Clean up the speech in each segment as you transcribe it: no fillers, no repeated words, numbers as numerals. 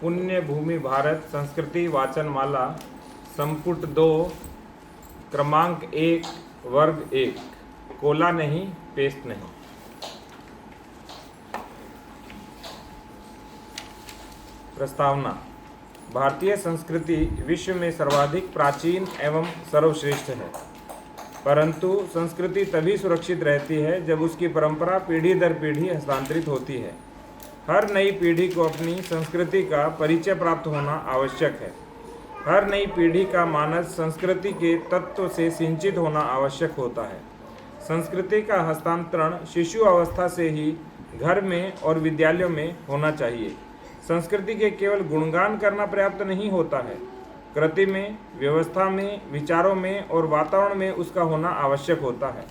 पुण्य भूमि भारत संस्कृति वाचन माला संपुट 2 क्रमांक 1 वर्ग 1। कोला नहीं, पेस्ट नहीं। प्रस्तावना। भारतीय संस्कृति विश्व में सर्वाधिक प्राचीन एवं सर्वश्रेष्ठ है, परंतु संस्कृति तभी सुरक्षित रहती है जब उसकी परंपरा पीढ़ी दर पीढ़ी हस्तांतरित होती है। हर नई पीढ़ी को अपनी संस्कृति का परिचय प्राप्त होना आवश्यक है। हर नई पीढ़ी का मानस संस्कृति के तत्व से सिंचित होना आवश्यक होता है। संस्कृति का हस्तांतरण शिशु अवस्था से ही घर में और विद्यालयों में होना चाहिए। संस्कृति के केवल गुणगान करना पर्याप्त नहीं होता है, कृति में, व्यवस्था में, विचारों में और वातावरण में उसका होना आवश्यक होता है।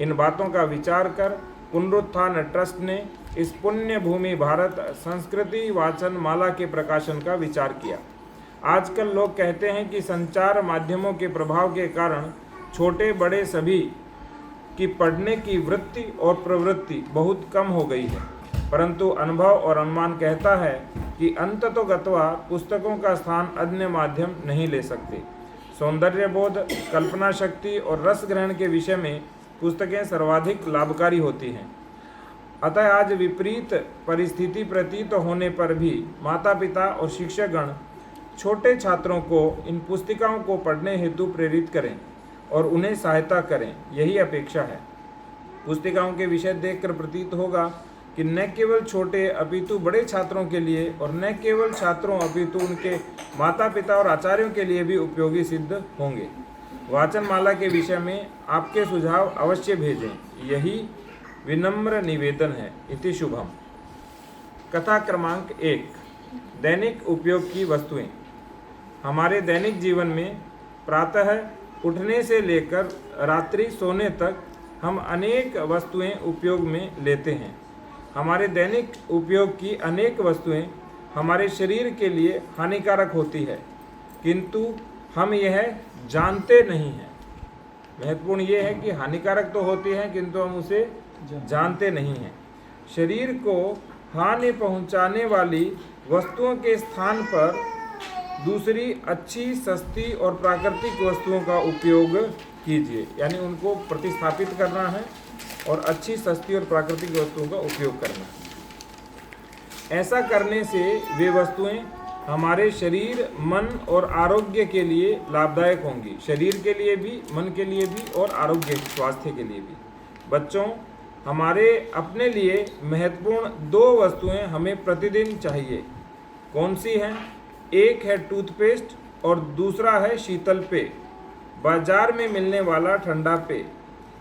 इन बातों का विचार कर पुनरुत्थान ट्रस्ट ने इस पुण्य भूमि भारत संस्कृति वाचन माला के प्रकाशन का विचार किया। आजकल लोग कहते हैं कि संचार माध्यमों के प्रभाव के कारण छोटे बड़े सभी की पढ़ने की वृत्ति और प्रवृत्ति बहुत कम हो गई है, परंतु अनुभव और अनुमान कहता है कि अंततोगत्वा पुस्तकों का स्थान अन्य माध्यम नहीं ले सकते। सौंदर्य बोध, कल्पना शक्ति और रस ग्रहण के विषय में पुस्तकें सर्वाधिक लाभकारी होती हैं। अतः आज विपरीत परिस्थिति प्रतीत होने पर भी माता पिता और शिक्षकगण छोटे छात्रों को इन पुस्तिकाओं को पढ़ने हेतु प्रेरित करें और उन्हें सहायता करें, यही अपेक्षा है। पुस्तिकाओं के विषय देखकर प्रतीत होगा कि न केवल छोटे अपितु बड़े छात्रों के लिए और न केवल छात्रों अपितु उनके माता पिता और आचार्यों के लिए भी उपयोगी सिद्ध होंगे। वाचन माला के विषय में आपके सुझाव अवश्य भेजें, यही विनम्र निवेदन है। इति शुभम। कथा क्रमांक 1। दैनिक उपयोग की वस्तुएं। हमारे दैनिक जीवन में प्रातः उठने से लेकर रात्रि सोने तक हम अनेक वस्तुएं उपयोग में लेते हैं। हमारे दैनिक उपयोग की अनेक वस्तुएं हमारे शरीर के लिए हानिकारक होती है, किंतु हम यह जानते नहीं हैं। महत्वपूर्ण यह है कि हानिकारक तो होती है किंतु हम उसे जानते नहीं हैं। शरीर को हानि पहुंचाने वाली वस्तुओं के स्थान पर दूसरी अच्छी, सस्ती और प्राकृतिक वस्तुओं का उपयोग कीजिए, यानी उनको प्रतिस्थापित करना है और अच्छी, सस्ती और प्राकृतिक वस्तुओं का उपयोग करना है। ऐसा करने से वे वस्तुएं हमारे शरीर, मन और आरोग्य के लिए लाभदायक होंगी। शरीर के लिए भी, मन के लिए भी और आरोग्य स्वास्थ्य के लिए भी। बच्चों, हमारे अपने लिए महत्वपूर्ण 2 वस्तुएं हमें प्रतिदिन चाहिए। कौन सी हैं? एक है टूथपेस्ट और दूसरा है शीतल पेय, बाजार में मिलने वाला ठंडा पेय।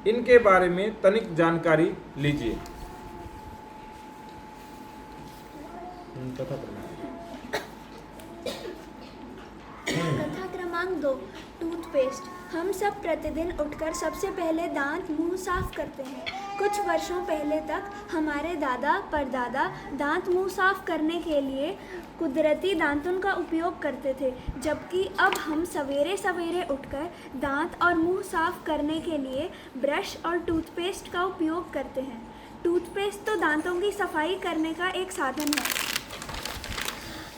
इनके बारे में तनिक जानकारी लीजिए। कथा क्रमांक 2। टूथपेस्ट। हम सब प्रतिदिन उठकर सबसे पहले दांत मुंह साफ करते हैं। कुछ वर्षों पहले तक हमारे दादा परदादा दांत मुंह साफ करने के लिए कुदरती दांतुन का उपयोग करते थे, जबकि अब हम सवेरे सवेरे उठकर दांत और मुंह साफ करने के लिए ब्रश और टूथपेस्ट का उपयोग करते हैं। टूथपेस्ट तो दांतों की सफाई करने का एक साधन है।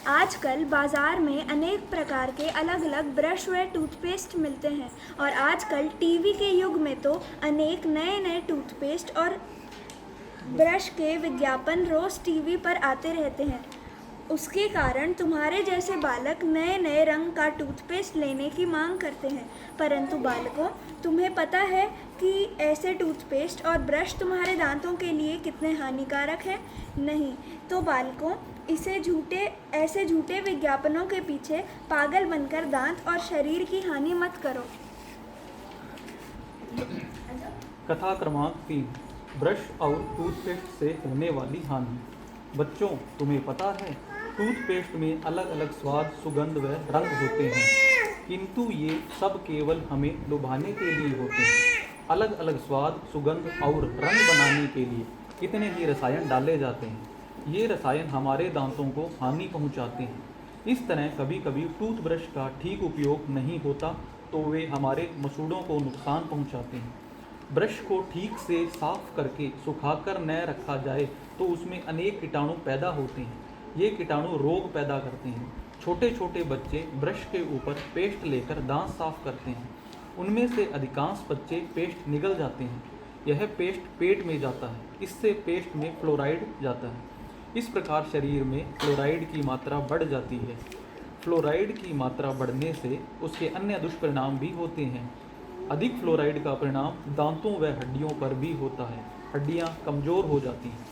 आजकल बाज़ार में अनेक प्रकार के अलग अलग ब्रश व टूथपेस्ट मिलते हैं और आजकल टीवी के युग में तो अनेक नए नए टूथपेस्ट और ब्रश के विज्ञापन रोज़ टीवी पर आते रहते हैं। उसके कारण तुम्हारे जैसे बालक नए नए रंग का टूथपेस्ट लेने की मांग करते हैं, परंतु बालकों, तुम्हें पता है कि ऐसे टूथपेस्ट और ब्रश तुम्हारे दांतों के लिए कितने हानिकारक हैं? नहीं तो बालकों, ऐसे झूठे विज्ञापनों के पीछे पागल बनकर दांत और शरीर की हानि मत करो। कथा क्रमांक 3। ब्रश और टूथपेस्ट से होने वाली हानि। बच्चों, तुम्हें पता है टूथपेस्ट में अलग अलग स्वाद, सुगंध व रंग होते हैं, किंतु ये सब केवल हमें लुभाने के लिए होते हैं। अलग अलग स्वाद, सुगंध और रंग बनाने के लिए कितने ही रसायन डाले जाते हैं। ये रसायन हमारे दांतों को हानि पहुंचाते हैं। इस तरह कभी कभी टूथब्रश का ठीक उपयोग नहीं होता तो वे हमारे मसूड़ों को नुकसान पहुंचाते हैं। ब्रश को ठीक से साफ करके सुखाकर न रखा जाए तो उसमें अनेक कीटाणु पैदा होते हैं। ये कीटाणु रोग पैदा करते हैं। छोटे छोटे बच्चे ब्रश के ऊपर पेस्ट लेकर दांत साफ करते हैं। उनमें से अधिकांश बच्चे पेस्ट निगल जाते हैं। यह पेस्ट पेट में जाता है। इससे पेस्ट में फ्लोराइड जाता है। इस प्रकार शरीर में फ्लोराइड की मात्रा बढ़ जाती है। फ्लोराइड की मात्रा बढ़ने से उसके अन्य दुष्परिणाम भी होते हैं। अधिक फ्लोराइड का परिणाम दांतों व हड्डियों पर भी होता है। हड्डियां कमज़ोर हो जाती हैं।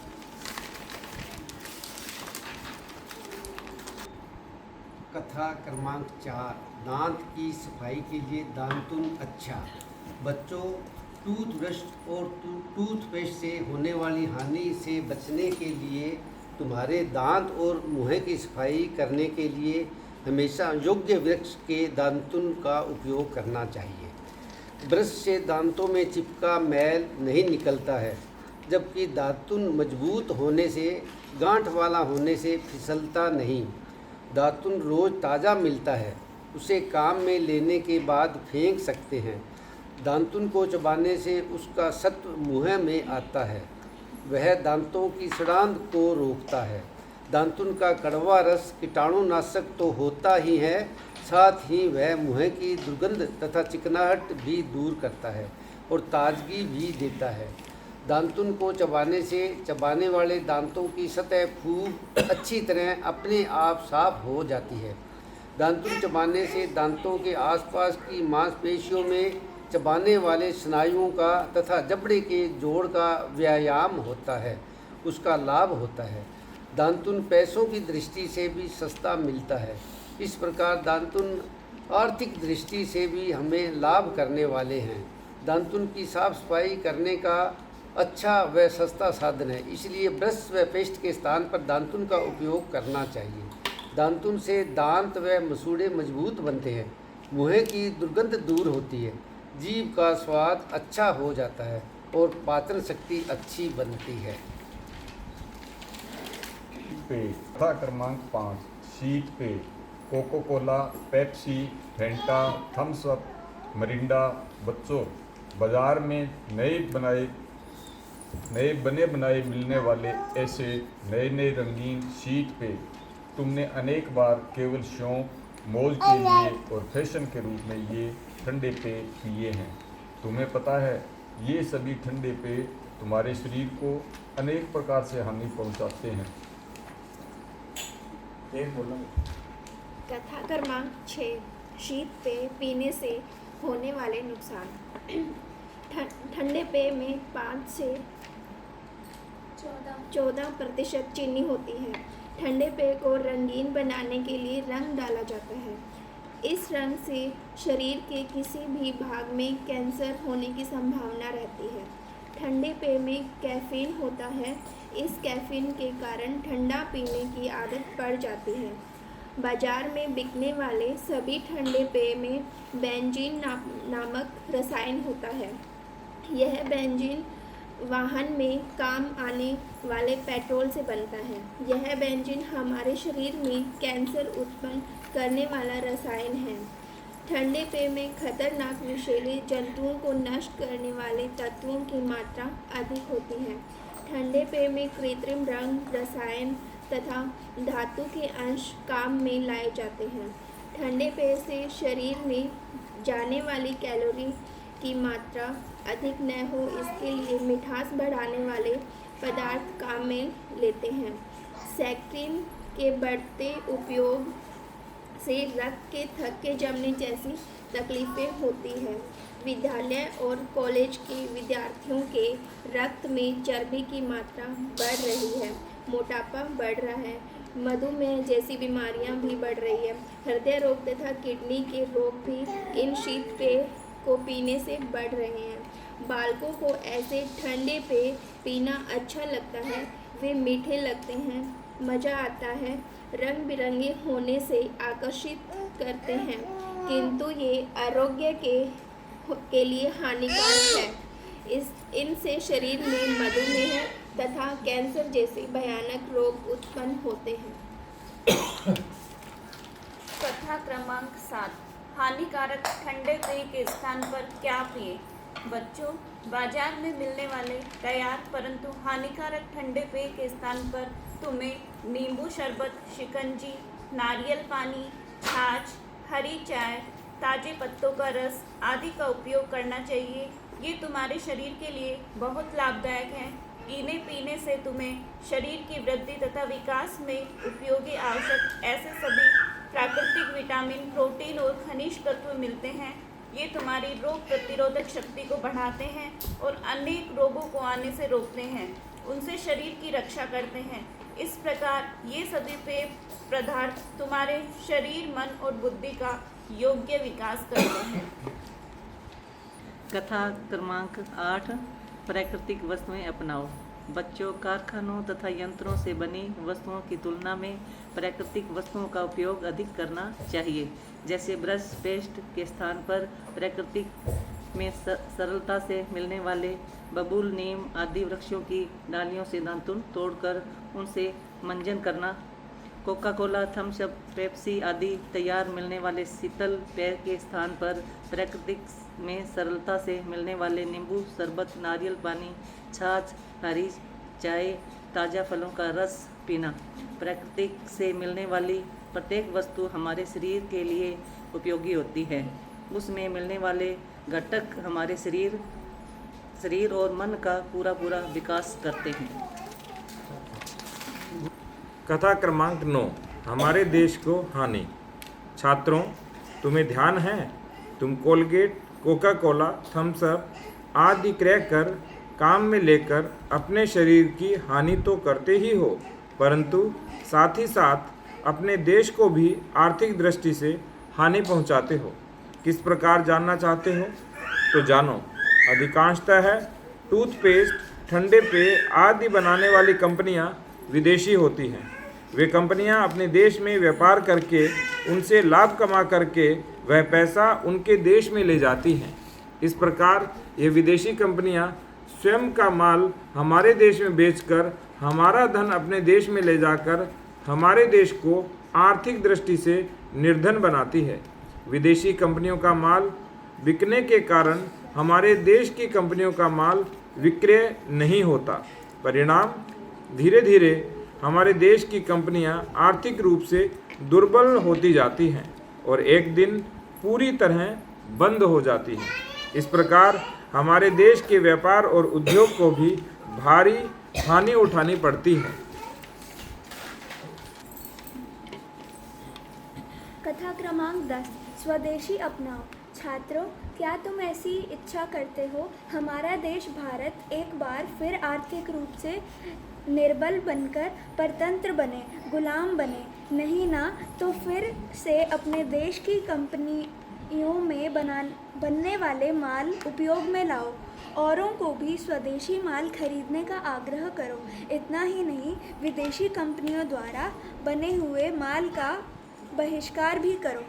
कथा क्रमांक 4, दांत की सफाई के लिए दांतुन अच्छा। बच्चों, टूथब्रश और टूथपेस्ट से होने वाली हानि से बचने के लिए तुम्हारे दांत और मुंह की सफाई करने के लिए हमेशा योग्य वृक्ष के दांतुन का उपयोग करना चाहिए। ब्रश से दांतों में चिपका मैल नहीं निकलता है, जबकि दांतुन मजबूत होने से, गांठ वाला होने से फिसलता नहीं। दातुन रोज़ ताज़ा मिलता है, उसे काम में लेने के बाद फेंक सकते हैं। दातुन को चबाने से उसका सत्व मुँह में आता है, वह दांतों की सड़ांध को रोकता है। दातुन का कड़वा रस कीटाणुनाशक तो होता ही है, साथ ही वह मुँह की दुर्गंध तथा चिकनाहट भी दूर करता है और ताजगी भी देता है। दातुन को चबाने से चबाने वाले दांतों की सतह खूब अच्छी तरह अपने आप साफ हो जाती है। दातुन चबाने से दांतों के आसपास की मांसपेशियों में चबाने वाले स्नायुओं का तथा जबड़े के जोड़ का व्यायाम होता है, उसका लाभ होता है। दातुन पैसों की दृष्टि से भी सस्ता मिलता है। इस प्रकार दातुन आर्थिक दृष्टि से भी हमें लाभ करने वाले हैं। दातुन की साफ सफाई करने का अच्छा व सस्ता साधन है, इसलिए ब्रश व पेस्ट के स्थान पर दातुन का उपयोग करना चाहिए। दातुन से दांत व मसूड़े मजबूत बनते हैं, मुँह की दुर्गंध दूर होती है, जीभ का स्वाद अच्छा हो जाता है और पाचन शक्ति अच्छी बनती है। कथा क्रमांक 5, शीत पेय। कोको कोला, पेप्सी, फेंटा, थम्स अप, मरिंडा। बच्चों, बाजार में नए बने बनाए मिलने वाले ऐसे नए नए रंगीन शीत पेय तुमने अनेक बार केवल शौक, मौज के लिए और फैशन के रूप में ये ठंडे पेय पिए हैं। तुम्हें पता है, ये सभी ठंडे पेय तुम्हारे शरीर को अनेक प्रकार से हानि पहुंचाते हैं। कथा क्रमांक 6, शीत पेय पीने से होने वाले नुकसान। ठंडे पेय में 5 से 14% चीनी होती है। ठंडे पेय को रंगीन बनाने के लिए रंग डाला जाता है। इस रंग से शरीर के किसी भी भाग में कैंसर होने की संभावना रहती है। ठंडे पेय में कैफीन होता है। इस कैफीन के कारण ठंडा पीने की आदत पड़ जाती है। बाजार में बिकने वाले सभी ठंडे पेय में बेंजीन नामक रसायन होता है। यह बेंजीन वाहन में काम आने वाले पेट्रोल से बनता है। यह बेंजीन हमारे शरीर में कैंसर उत्पन्न करने वाला रसायन है। ठंडे पेय में खतरनाक विषैले जंतुओं को नष्ट करने वाले तत्वों की मात्रा अधिक होती है। ठंडे पेय में कृत्रिम रंग, रसायन तथा धातु के अंश काम में लाए जाते हैं। ठंडे पेय से शरीर में जाने वाली कैलोरी की मात्रा अधिक न हो, इसके लिए मिठास बढ़ाने वाले पदार्थ काम में लेते हैं। सैक्रिन के बढ़ते उपयोग से रक्त के थक्के जमने जैसी तकलीफ़ें होती हैं। विद्यालय और कॉलेज के विद्यार्थियों के रक्त में चर्बी की मात्रा बढ़ रही है, मोटापा बढ़ रहा है, मधुमेह जैसी बीमारियां भी बढ़ रही है। हृदय रोग तथा किडनी के रोग भी इन शीत पेय को पीने से बढ़ रहे हैं। बालकों को ऐसे ठंडे पेय पीना अच्छा लगता है, वे मीठे लगते हैं, मज़ा आता है, रंग बिरंगे होने से आकर्षित करते हैं, किंतु ये आरोग्य के लिए हानिकारक है। इनसे शरीर में मधुमेह तथा कैंसर जैसे भयानक रोग उत्पन्न होते हैं। कथा क्रमांक 7, हानिकारक ठंडे पेय के स्थान पर क्या पिए। बच्चों, बाजार में मिलने वाले तैयार परंतु हानिकारक ठंडे पेय के स्थान पर तुम्हें नींबू शरबत, शिकंजी, नारियल पानी, छाछ, हरी चाय, ताजे पत्तों का रस आदि का उपयोग करना चाहिए। ये तुम्हारे शरीर के लिए बहुत लाभदायक है। इन्हें पीने से तुम्हें शरीर की वृद्धि तथा विकास में उपयोगी आवश्यक ऐसे सभी प्राकृतिक विटामिन, प्रोटीन और खनिज तत्व मिलते हैं। ये तुम्हारी रोग प्रतिरोधक शक्ति को बढ़ाते हैं और अनेक रोगों को आने से रोकते हैं, उनसे शरीर की रक्षा करते हैं। इस प्रकार ये सभी पेय पदार्थ तुम्हारे शरीर, मन और बुद्धि का योग्य विकास करते हैं। कथा क्रमांक 8 प्राकृतिक वस्तुएं अपनाओ। बच्चों, कारखानों तथा यंत्रों से बनी वस्तुओं की तुलना में प्राकृतिक वस्तुओं का उपयोग अधिक करना चाहिए। जैसे ब्रश, पेस्ट के स्थान पर प्राकृतिक में सरलता से मिलने वाले बबूल, नीम आदि वृक्षों की डालियों से दातुन तोड़कर उनसे मंजन करना। Coca Cola, Thums Up, Pepsi आदि तैयार मिलने वाले शीतल पेय के स्थान पर प्राकृतिक में सरलता से मिलने वाले नींबू शरबत, नारियल पानी, छाछ, हरी चाय, ताज़ा फलों का रस पीना। प्राकृतिक से मिलने वाली प्रत्येक वस्तु हमारे शरीर के लिए उपयोगी होती है। उसमें मिलने वाले घटक हमारे शरीर और मन का पूरा विकास करते हैं। कथा क्रमांक 9 हमारे देश को हानि। छात्रों, तुम्हें ध्यान है, तुम Colgate, Coca Cola, Thums Up आदि क्रय कर काम में लेकर अपने शरीर की हानि तो करते ही हो, परंतु साथ ही साथ अपने देश को भी आर्थिक दृष्टि से हानि पहुंचाते हो। किस प्रकार जानना चाहते हो? तो जानो। अधिकांशतः टूथपेस्ट, ठंडे पेय आदि बनाने वाली कंपनियां विदेशी होती हैं। वे कंपनियां अपने देश में व्यापार करके उनसे लाभ कमा करके वह पैसा उनके देश में ले जाती हैं। इस प्रकार ये विदेशी कंपनियां स्वयं का माल हमारे देश में बेचकर हमारा धन अपने देश में ले जाकर हमारे देश को आर्थिक दृष्टि से निर्धन बनाती है। विदेशी कंपनियों का माल बिकने के कारण हमारे देश की कंपनियों का माल विक्रय नहीं होता। परिणाम, धीरे धीरे हमारे देश की कंपनियां आर्थिक रूप से दुर्बल होती जाती हैं और एक दिन पूरी तरह बंद हो जाती हैं। इस प्रकार हमारे देश के व्यापार और उद्योग को भी भारी हानि उठानी पड़ती है। कथा क्रमांक 10 स्वदेशी अपनाओ। छात्रों, क्या तुम ऐसी इच्छा करते हो हमारा देश भारत एक बार फिर आर्थिक रूप से निर्बल बनकर परतंत्र बने, गुलाम बने? नहीं ना, तो फिर से अपने देश की कंपनियों में बनने वाले माल उपयोग में लाओ। औरों को भी स्वदेशी माल खरीदने का आग्रह करो। इतना ही नहीं, विदेशी कंपनियों द्वारा बने हुए माल का बहिष्कार भी करो।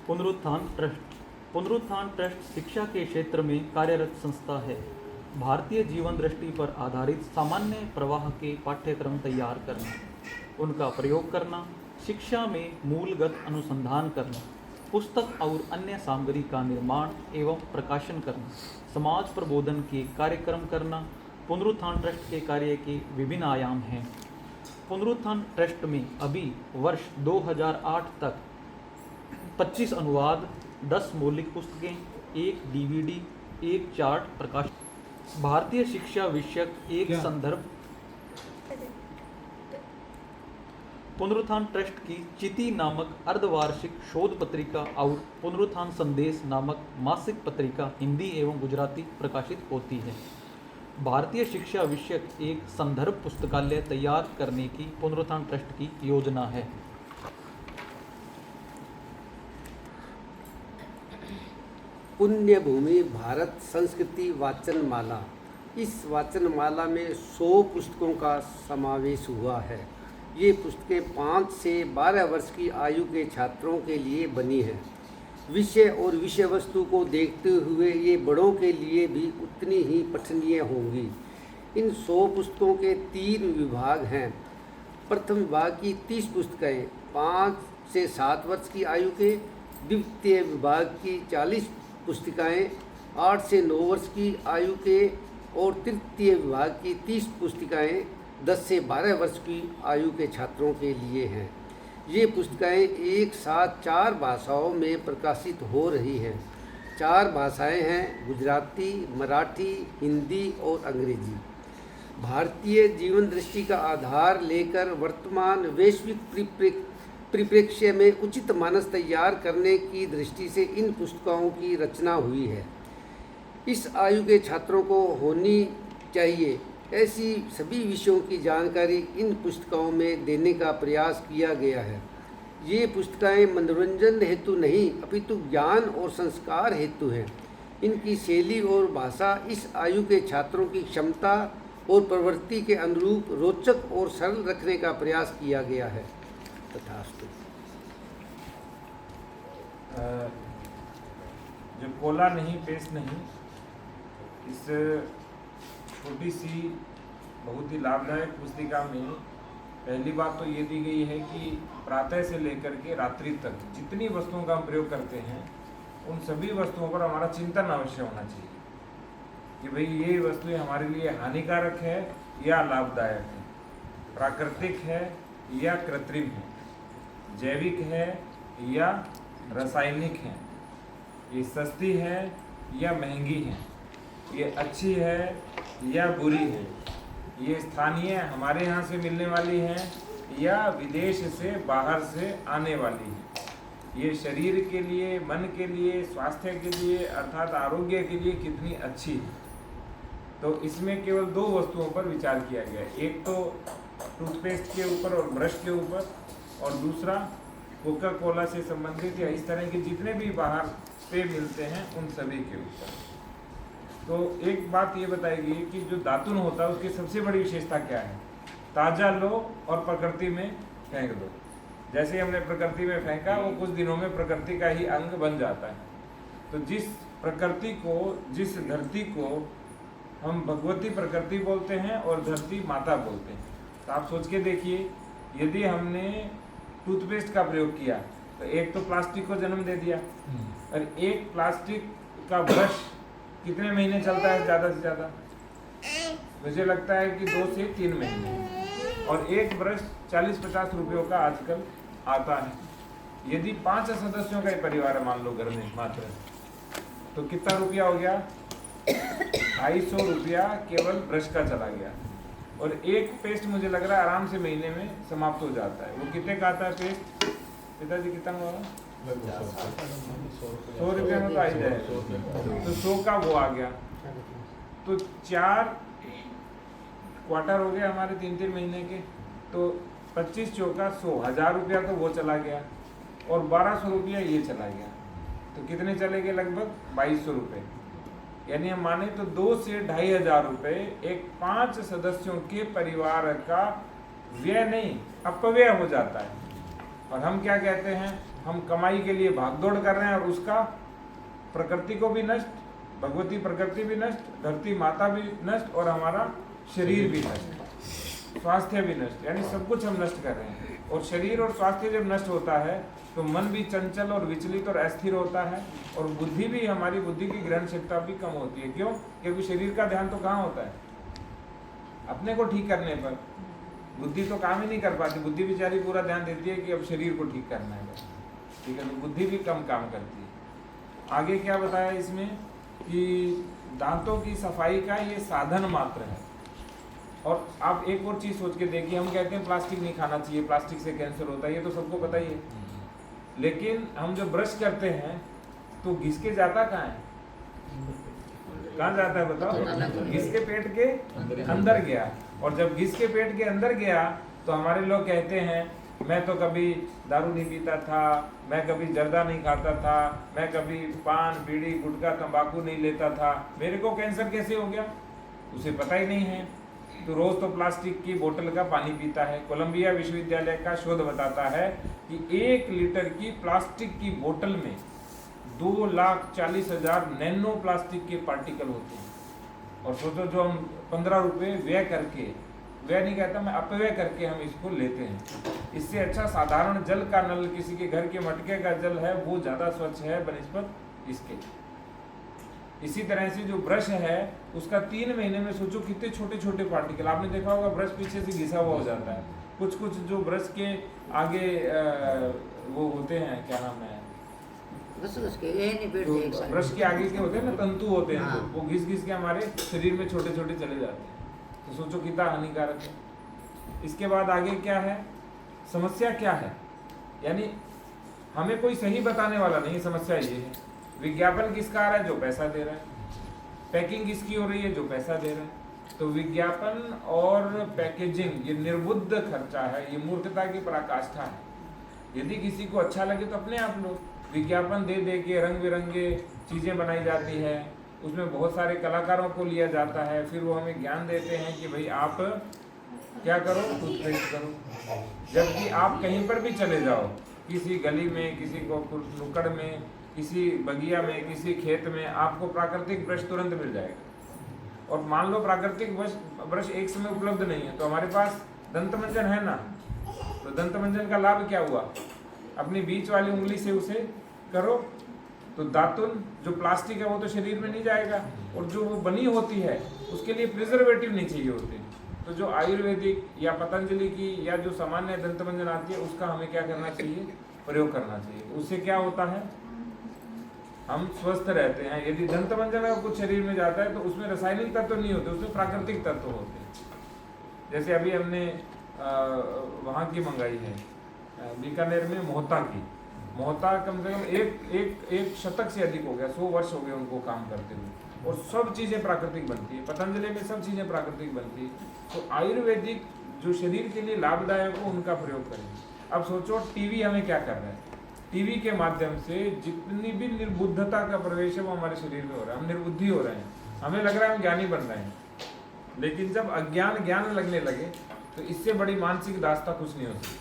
पुनरुत्थान ट्रस्ट शिक्षा के क्षेत्र में कार्यरत संस्था है। भारतीय जीवन दृष्टि पर आधारित सामान्य प्रवाह के पाठ्यक्रम तैयार करना, उनका प्रयोग करना, शिक्षा में मूलगत अनुसंधान करना, पुस्तक और अन्य सामग्री का निर्माण एवं प्रकाशन करना, समाज प्रबोधन के कार्यक्रम करना पुनरुत्थान ट्रस्ट के कार्य के विभिन्न आयाम हैं। पुनरुत्थान ट्रस्ट में अभी वर्ष 2008 तक 25 अनुवाद, 10 मौलिक पुस्तकें, 1 DVD, 1 चार्ट प्रकाशित। भारतीय शिक्षा विषयक एक संदर्भ पुनरुत्थान ट्रस्ट की चिति नामक अर्धवार्षिक शोध पत्रिका और पुनरुत्थान संदेश नामक मासिक पत्रिका हिंदी एवं गुजराती प्रकाशित होती है। भारतीय शिक्षा विषयक एक संदर्भ पुस्तकालय तैयार करने की पुनरुत्थान ट्रस्ट की योजना है। पुण्य भूमि भारत संस्कृति वाचन माला। इस वाचन माला में 100 पुस्तकों का समावेश हुआ है। ये पुस्तकें 5 से 12 वर्ष की आयु के छात्रों के लिए बनी है। विषय और विषय वस्तु को देखते हुए ये बड़ों के लिए भी उतनी ही पठनीय होंगी। इन 100 पुस्तकों के 3 विभाग हैं। प्रथम विभाग की 30 पुस्तकें 5 से 7 वर्ष की आयु के, द्वितीय विभाग की 40 पुस्तिकाएँ 8 से 9 वर्ष की आयु के, और तृतीय विभाग की 30 पुस्तिकाएँ 10 से 12 वर्ष की आयु के छात्रों के लिए हैं। ये पुस्तिकाएँ एक साथ 4 भाषाओं में प्रकाशित हो रही हैं। 4 भाषाएं हैं गुजराती, मराठी, हिंदी और अंग्रेजी। भारतीय जीवन दृष्टि का आधार लेकर वर्तमान वैश्विक परिप्रेक्ष्य में उचित मानस तैयार करने की दृष्टि से इन पुस्तकों की रचना हुई है। इस आयु के छात्रों को होनी चाहिए ऐसी सभी विषयों की जानकारी इन पुस्तकों में देने का प्रयास किया गया है। ये पुस्तकें मनोरंजन हेतु नहीं अपितु ज्ञान और संस्कार हेतु हैं। इनकी शैली और भाषा इस आयु के छात्रों की क्षमता और प्रवृत्ति के अनुरूप रोचक और सरल रखने का प्रयास किया गया है। तथास्तु। जो कोला नहीं पेस्ट नहीं, इस छोटी सी बहुत ही लाभदायक पुस्तिका में पहली बात तो ये दी गई है कि प्रातः से लेकर के रात्रि तक जितनी वस्तुओं का हम प्रयोग करते हैं उन सभी वस्तुओं पर हमारा चिंतन अवश्य होना चाहिए कि भाई ये वस्तुएं हमारे लिए हानिकारक है या लाभदायक है, प्राकृतिक है या कृत्रिम है, जैविक है या रासायनिक है, ये सस्ती है या महंगी है, ये अच्छी है या बुरी है, ये स्थानीय हमारे यहाँ से मिलने वाली है या विदेश से बाहर से आने वाली है, ये शरीर के लिए, मन के लिए, स्वास्थ्य के लिए अर्थात आरोग्य के लिए कितनी अच्छी है। तो इसमें केवल 2 वस्तुओं पर विचार किया गया है, एक तो टूथपेस्ट के ऊपर और ब्रश के ऊपर, और दूसरा कोका कोला से संबंधित या इस तरह के जितने भी बाहर पे मिलते हैं उन सभी के ऊपर। तो एक बात ये बताएगी कि जो दातुन होता है उसकी सबसे बड़ी विशेषता क्या है? ताज़ा लो और प्रकृति में फेंक दो। जैसे ही हमने प्रकृति में फेंका वो कुछ दिनों में प्रकृति का ही अंग बन जाता है। तो जिस प्रकृति को, जिस धरती को हम भगवती प्रकृति बोलते हैं और धरती माता बोलते हैं। तो आप सोच के देखिए, यदि हमने टूथपेस्ट का प्रयोग किया तो एक तो प्लास्टिक को जन्म दे दिया, और एक प्लास्टिक का ब्रश कितने महीने चलता है ज़्यादा से ज़्यादा? मुझे लगता है कि 2 से 3 महीने, और एक ब्रश 40-50 रुपयों का आजकल आता है। यदि 5 सदस्यों का ही परिवार है मान लो घर में मात्र, तो कितना रुपया हो गया? 250 रुपया केवल ब्रश का चला गया। और एक पेस्ट मुझे लग रहा है आराम से महीने में समाप्त हो जाता है। वो कितने का आता है पेस्ट पिताजी? कितना हुआ? 100 रुपये में तो आ ही जाए, तो 100 का वो आ गया, तो 4 क्वार्टर हो गए हमारे 3-3 महीने के, तो 25 चौका 100, 1000 रुपया तो वो चला गया, और 1200 रुपया ये चला गया, तो कितने चले गए? लगभग 2200 रुपये। यानी हम माने तो 2 से 2500 रुपये एक 5 सदस्यों के परिवार का व्यय नहीं अपव्यय हो जाता है। और हम क्या कहते हैं? हम कमाई के लिए भागदौड़ कर रहे हैं, और उसका प्रकृति को भी नष्ट, भगवती प्रकृति भी नष्ट, धरती माता भी नष्ट, और हमारा शरीर भी नष्ट, स्वास्थ्य भी नष्ट, यानी सब कुछ हम नष्ट कर रहे हैं। और शरीर और स्वास्थ्य जब नष्ट होता है तो मन भी चंचल और विचलित और अस्थिर होता है, और बुद्धि भी, हमारी बुद्धि की ग्रहण क्षमता भी कम होती है। क्यों? क्योंकि शरीर का ध्यान तो कहाँ होता है? अपने को ठीक करने पर। बुद्धि तो काम ही नहीं कर पाती, बुद्धि बेचारी पूरा ध्यान देती है कि अब शरीर को ठीक करना है, ठीक है, तो बुद्धि भी कम काम करती है। आगे क्या बताया इसमें कि दांतों की सफाई का ये साधन मात्र है। और आप एक और चीज़ सोच के देखिए, हम कहते हैं प्लास्टिक नहीं खाना चाहिए, प्लास्टिक से कैंसर होता है, ये तो सबको पता ही है, लेकिन हम जब ब्रश करते हैं तो घिस के जाता कहाँ है? कहाँ जाता है बताओ? घिस के पेट के अंदर गया। और जब घिस के पेट के अंदर गया तो हमारे लोग कहते हैं मैं तो कभी दारू नहीं पीता था, मैं कभी जर्दा नहीं खाता था, मैं कभी पान बीड़ी गुटखा तंबाकू नहीं लेता था, मेरे को कैंसर कैसे हो गया? उसे पता ही नहीं है। तो रोज़ तो प्लास्टिक की बोतल का पानी पीता है। कोलंबिया विश्वविद्यालय का शोध बताता है कि 1 लीटर की प्लास्टिक की बोतल में 2,40,000 नैनो प्लास्टिक के पार्टिकल होते हैं। और सोचो जो हम 15 रुपये व्यय करके, व्यय नहीं कहता मैं, अपव्यय करके हम इसको लेते हैं। इससे अच्छा साधारण जल का नल, किसी के घर के मटके का जल है, वो ज़्यादा स्वच्छ है बनिस्बत इसके। इसी तरह से जो ब्रश है उसका 3 महीने में सोचो कितने छोटे छोटे पार्टिकल, आपने देखा होगा ब्रश पीछे से घिसा हुआ हो जाता है। कुछ कुछ जो ब्रश के आगे वो होते हैं, क्या नाम है, तो ब्रश के आगे के होते हैं ना, तंतु होते हैं, तो वो घिस घिस के हमारे शरीर में छोटे छोटे चले जाते हैं। तो सोचो कितना हानिकारक है। इसके बाद आगे क्या है, समस्या क्या है, यानी हमें कोई सही बताने वाला नहीं। समस्या ये है, विज्ञापन किसका आ रहा है, जो पैसा दे रहा है। पैकिंग किसकी हो रही है, जो पैसा दे रहा है। तो विज्ञापन और पैकेजिंग ये निर्बुद्ध खर्चा है, ये मूर्खता की पराकाष्ठा है। यदि किसी को अच्छा लगे तो अपने आप लो। विज्ञापन दे दे के रंग बिरंगे चीज़ें बनाई जाती है, उसमें बहुत सारे कलाकारों को लिया जाता है, फिर वो हमें ज्ञान देते हैं कि भाई आप क्या करो, टूथपेस्ट करो। जबकि आप कहीं पर भी चले जाओ, किसी गली में, किसी को नुक्कड़ में, किसी बगिया में, किसी खेत में, आपको प्राकृतिक ब्रश तुरंत मिल जाएगा। और मान लो प्राकृतिक ब्रश एक समय उपलब्ध नहीं है, तो हमारे पास दंतमंजन है ना, तो दंतमंजन का लाभ क्या हुआ, अपनी बीच वाली उंगली से उसे करो तो दातुन जो प्लास्टिक है वो तो शरीर में नहीं जाएगा, और जो वो बनी होती है उसके लिए प्रिजर्वेटिव नहीं चाहिए होते। तो जो आयुर्वेदिक या पतंजलि की या जो सामान्य दंतमंजन आती है उसका हमें क्या करना चाहिए, प्रयोग करना चाहिए। उससे क्या होता है, हम स्वस्थ रहते हैं। यदि दंतमंजन अगर कुछ शरीर में जाता है तो उसमें रासायनिक तत्व नहीं होते, उसमें प्राकृतिक तत्व होते हैं। जैसे अभी हमने वहाँ की मंगाई है बीकानेर में, मोहता की। मोहता कम से कम एक शतक से अधिक हो गया, 100 वर्ष हो गए उनको काम करते हुए, और सब चीज़ें प्राकृतिक बनती है। पतंजलि में सब चीज़ें प्राकृतिक बनती है। तो आयुर्वेदिक जो शरीर के लिए लाभदायक हो उनका प्रयोग करें। अब सोचो टीवी हमें क्या कर रहा है, टीवी के माध्यम से जितनी भी निर्बुद्धता का प्रवेश है वो हमारे शरीर में हो रहा है। हम निर्बुद्धि हो रहे हैं, हमें लग रहा है हम ज्ञानी बन रहे हैं, लेकिन जब अज्ञान ज्ञान लगने लगे तो इससे बड़ी मानसिक दास्ता कुछ नहीं होती।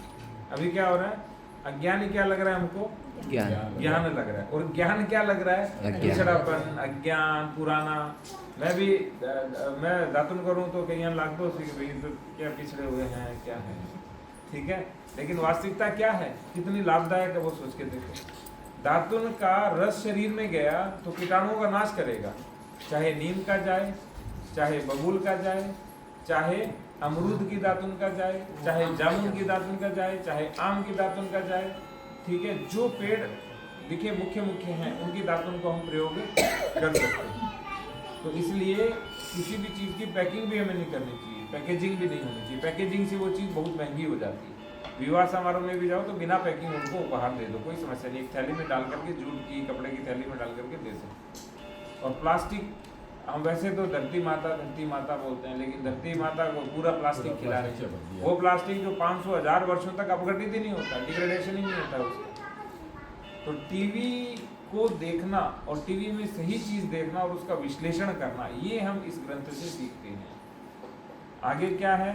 अभी क्या हो रहा है, अज्ञानी क्या लग रहा है हमको, ज्ञान लग रहा है। और ज्ञान क्या लग रहा है, पिछड़ापन, अज्ञान, पुराना। मैं दातुन करूं तो कहीं लाख दो कि भाई तो क्या पिछड़े हुए हैं, क्या है, ठीक है। लेकिन वास्तविकता क्या है, कितनी लाभदायक है वो सोच के देखो। दातुन का रस शरीर में गया तो कीटाणुओं का नाश करेगा, चाहे नीम का जाए, चाहे बबूल का जाए, चाहे अमरूद की दातुन का जाए, चाहे जामुन की दातुन का जाए, चाहे आम की दातुन का जाए, ठीक है। जो पेड़ दिखे मुख्य मुख्य हैं उनकी दातुन को हम प्रयोग कर सकते हैं। तो इसलिए किसी भी चीज़ की पैकिंग भी हमें नहीं करनी चाहिए, पैकेजिंग भी नहीं होनी चाहिए। पैकेजिंग से वो चीज़ बहुत महंगी हो जाती है। विवाह समारोह में भी जाओ तो बिना पैकिंग उनको उपहार दे दो, कोई समस्या नहीं। एक थैली में डाल करके, जूट की कपड़े की थैली में डाल करके दे सकते। और प्लास्टिक, हम वैसे तो धरती माता बोलते हैं, लेकिन धरती माता को पूरा प्लास्टिक खिला रहे हैं। वो प्लास्टिक जो 500-1000 वर्षों तक अपघटित ही नहीं होता, डिग्रेडेशन ही नहीं होता उसका। तो टीवी को देखना और टीवी में सही चीज़ देखना और उसका विश्लेषण करना, ये हम इस ग्रंथ से सीखते हैं। आगे क्या है,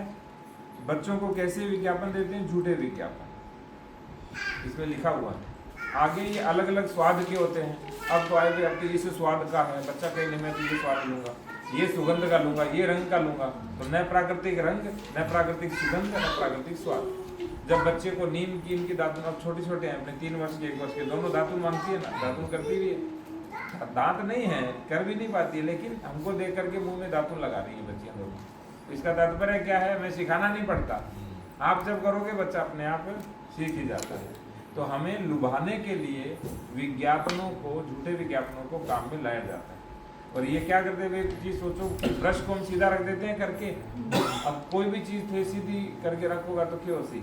बच्चों को कैसे विज्ञापन देते हैं, झूठे विज्ञापन इसमें लिखा हुआ है। आगे ये अलग अलग स्वाद के होते हैं। अब तो आएंगे, अब तो इस स्वाद का है, बच्चा कहेंगे मैं तो ये स्वाद लूँगा, ये सुगंध का लूँगा, ये रंग का लूँगा। तो न प्राकृतिक रंग, न प्राकृतिक सुगंध, न प्राकृतिक स्वाद। जब बच्चे को नीम की इनकी दातुन, अब छोटे छोटे हैं, अपने 3 वर्ष के 1 वर्ष के, दोनों दातुन मांगती है ना, दातुन करती भी है। दांत नहीं है, कर भी नहीं पाती है, लेकिन हमको देख करके मुँह में दातुन लगा रही है बच्चियाँ दोनों। इसका तात्पर्य क्या है, हमें सिखाना नहीं पड़ता। आप जब करोगे बच्चा अपने आप सीख ही जाता है। तो हमें लुभाने के लिए विज्ञापनों को, झूठे विज्ञापनों को काम में लाया जाता है। और ये क्या करते हैं, एक चीज़ सोचो, ब्रश को हम सीधा रख देते हैं करके। अब कोई भी चीज़ थे सीधी करके रखोगा तो क्यों सी,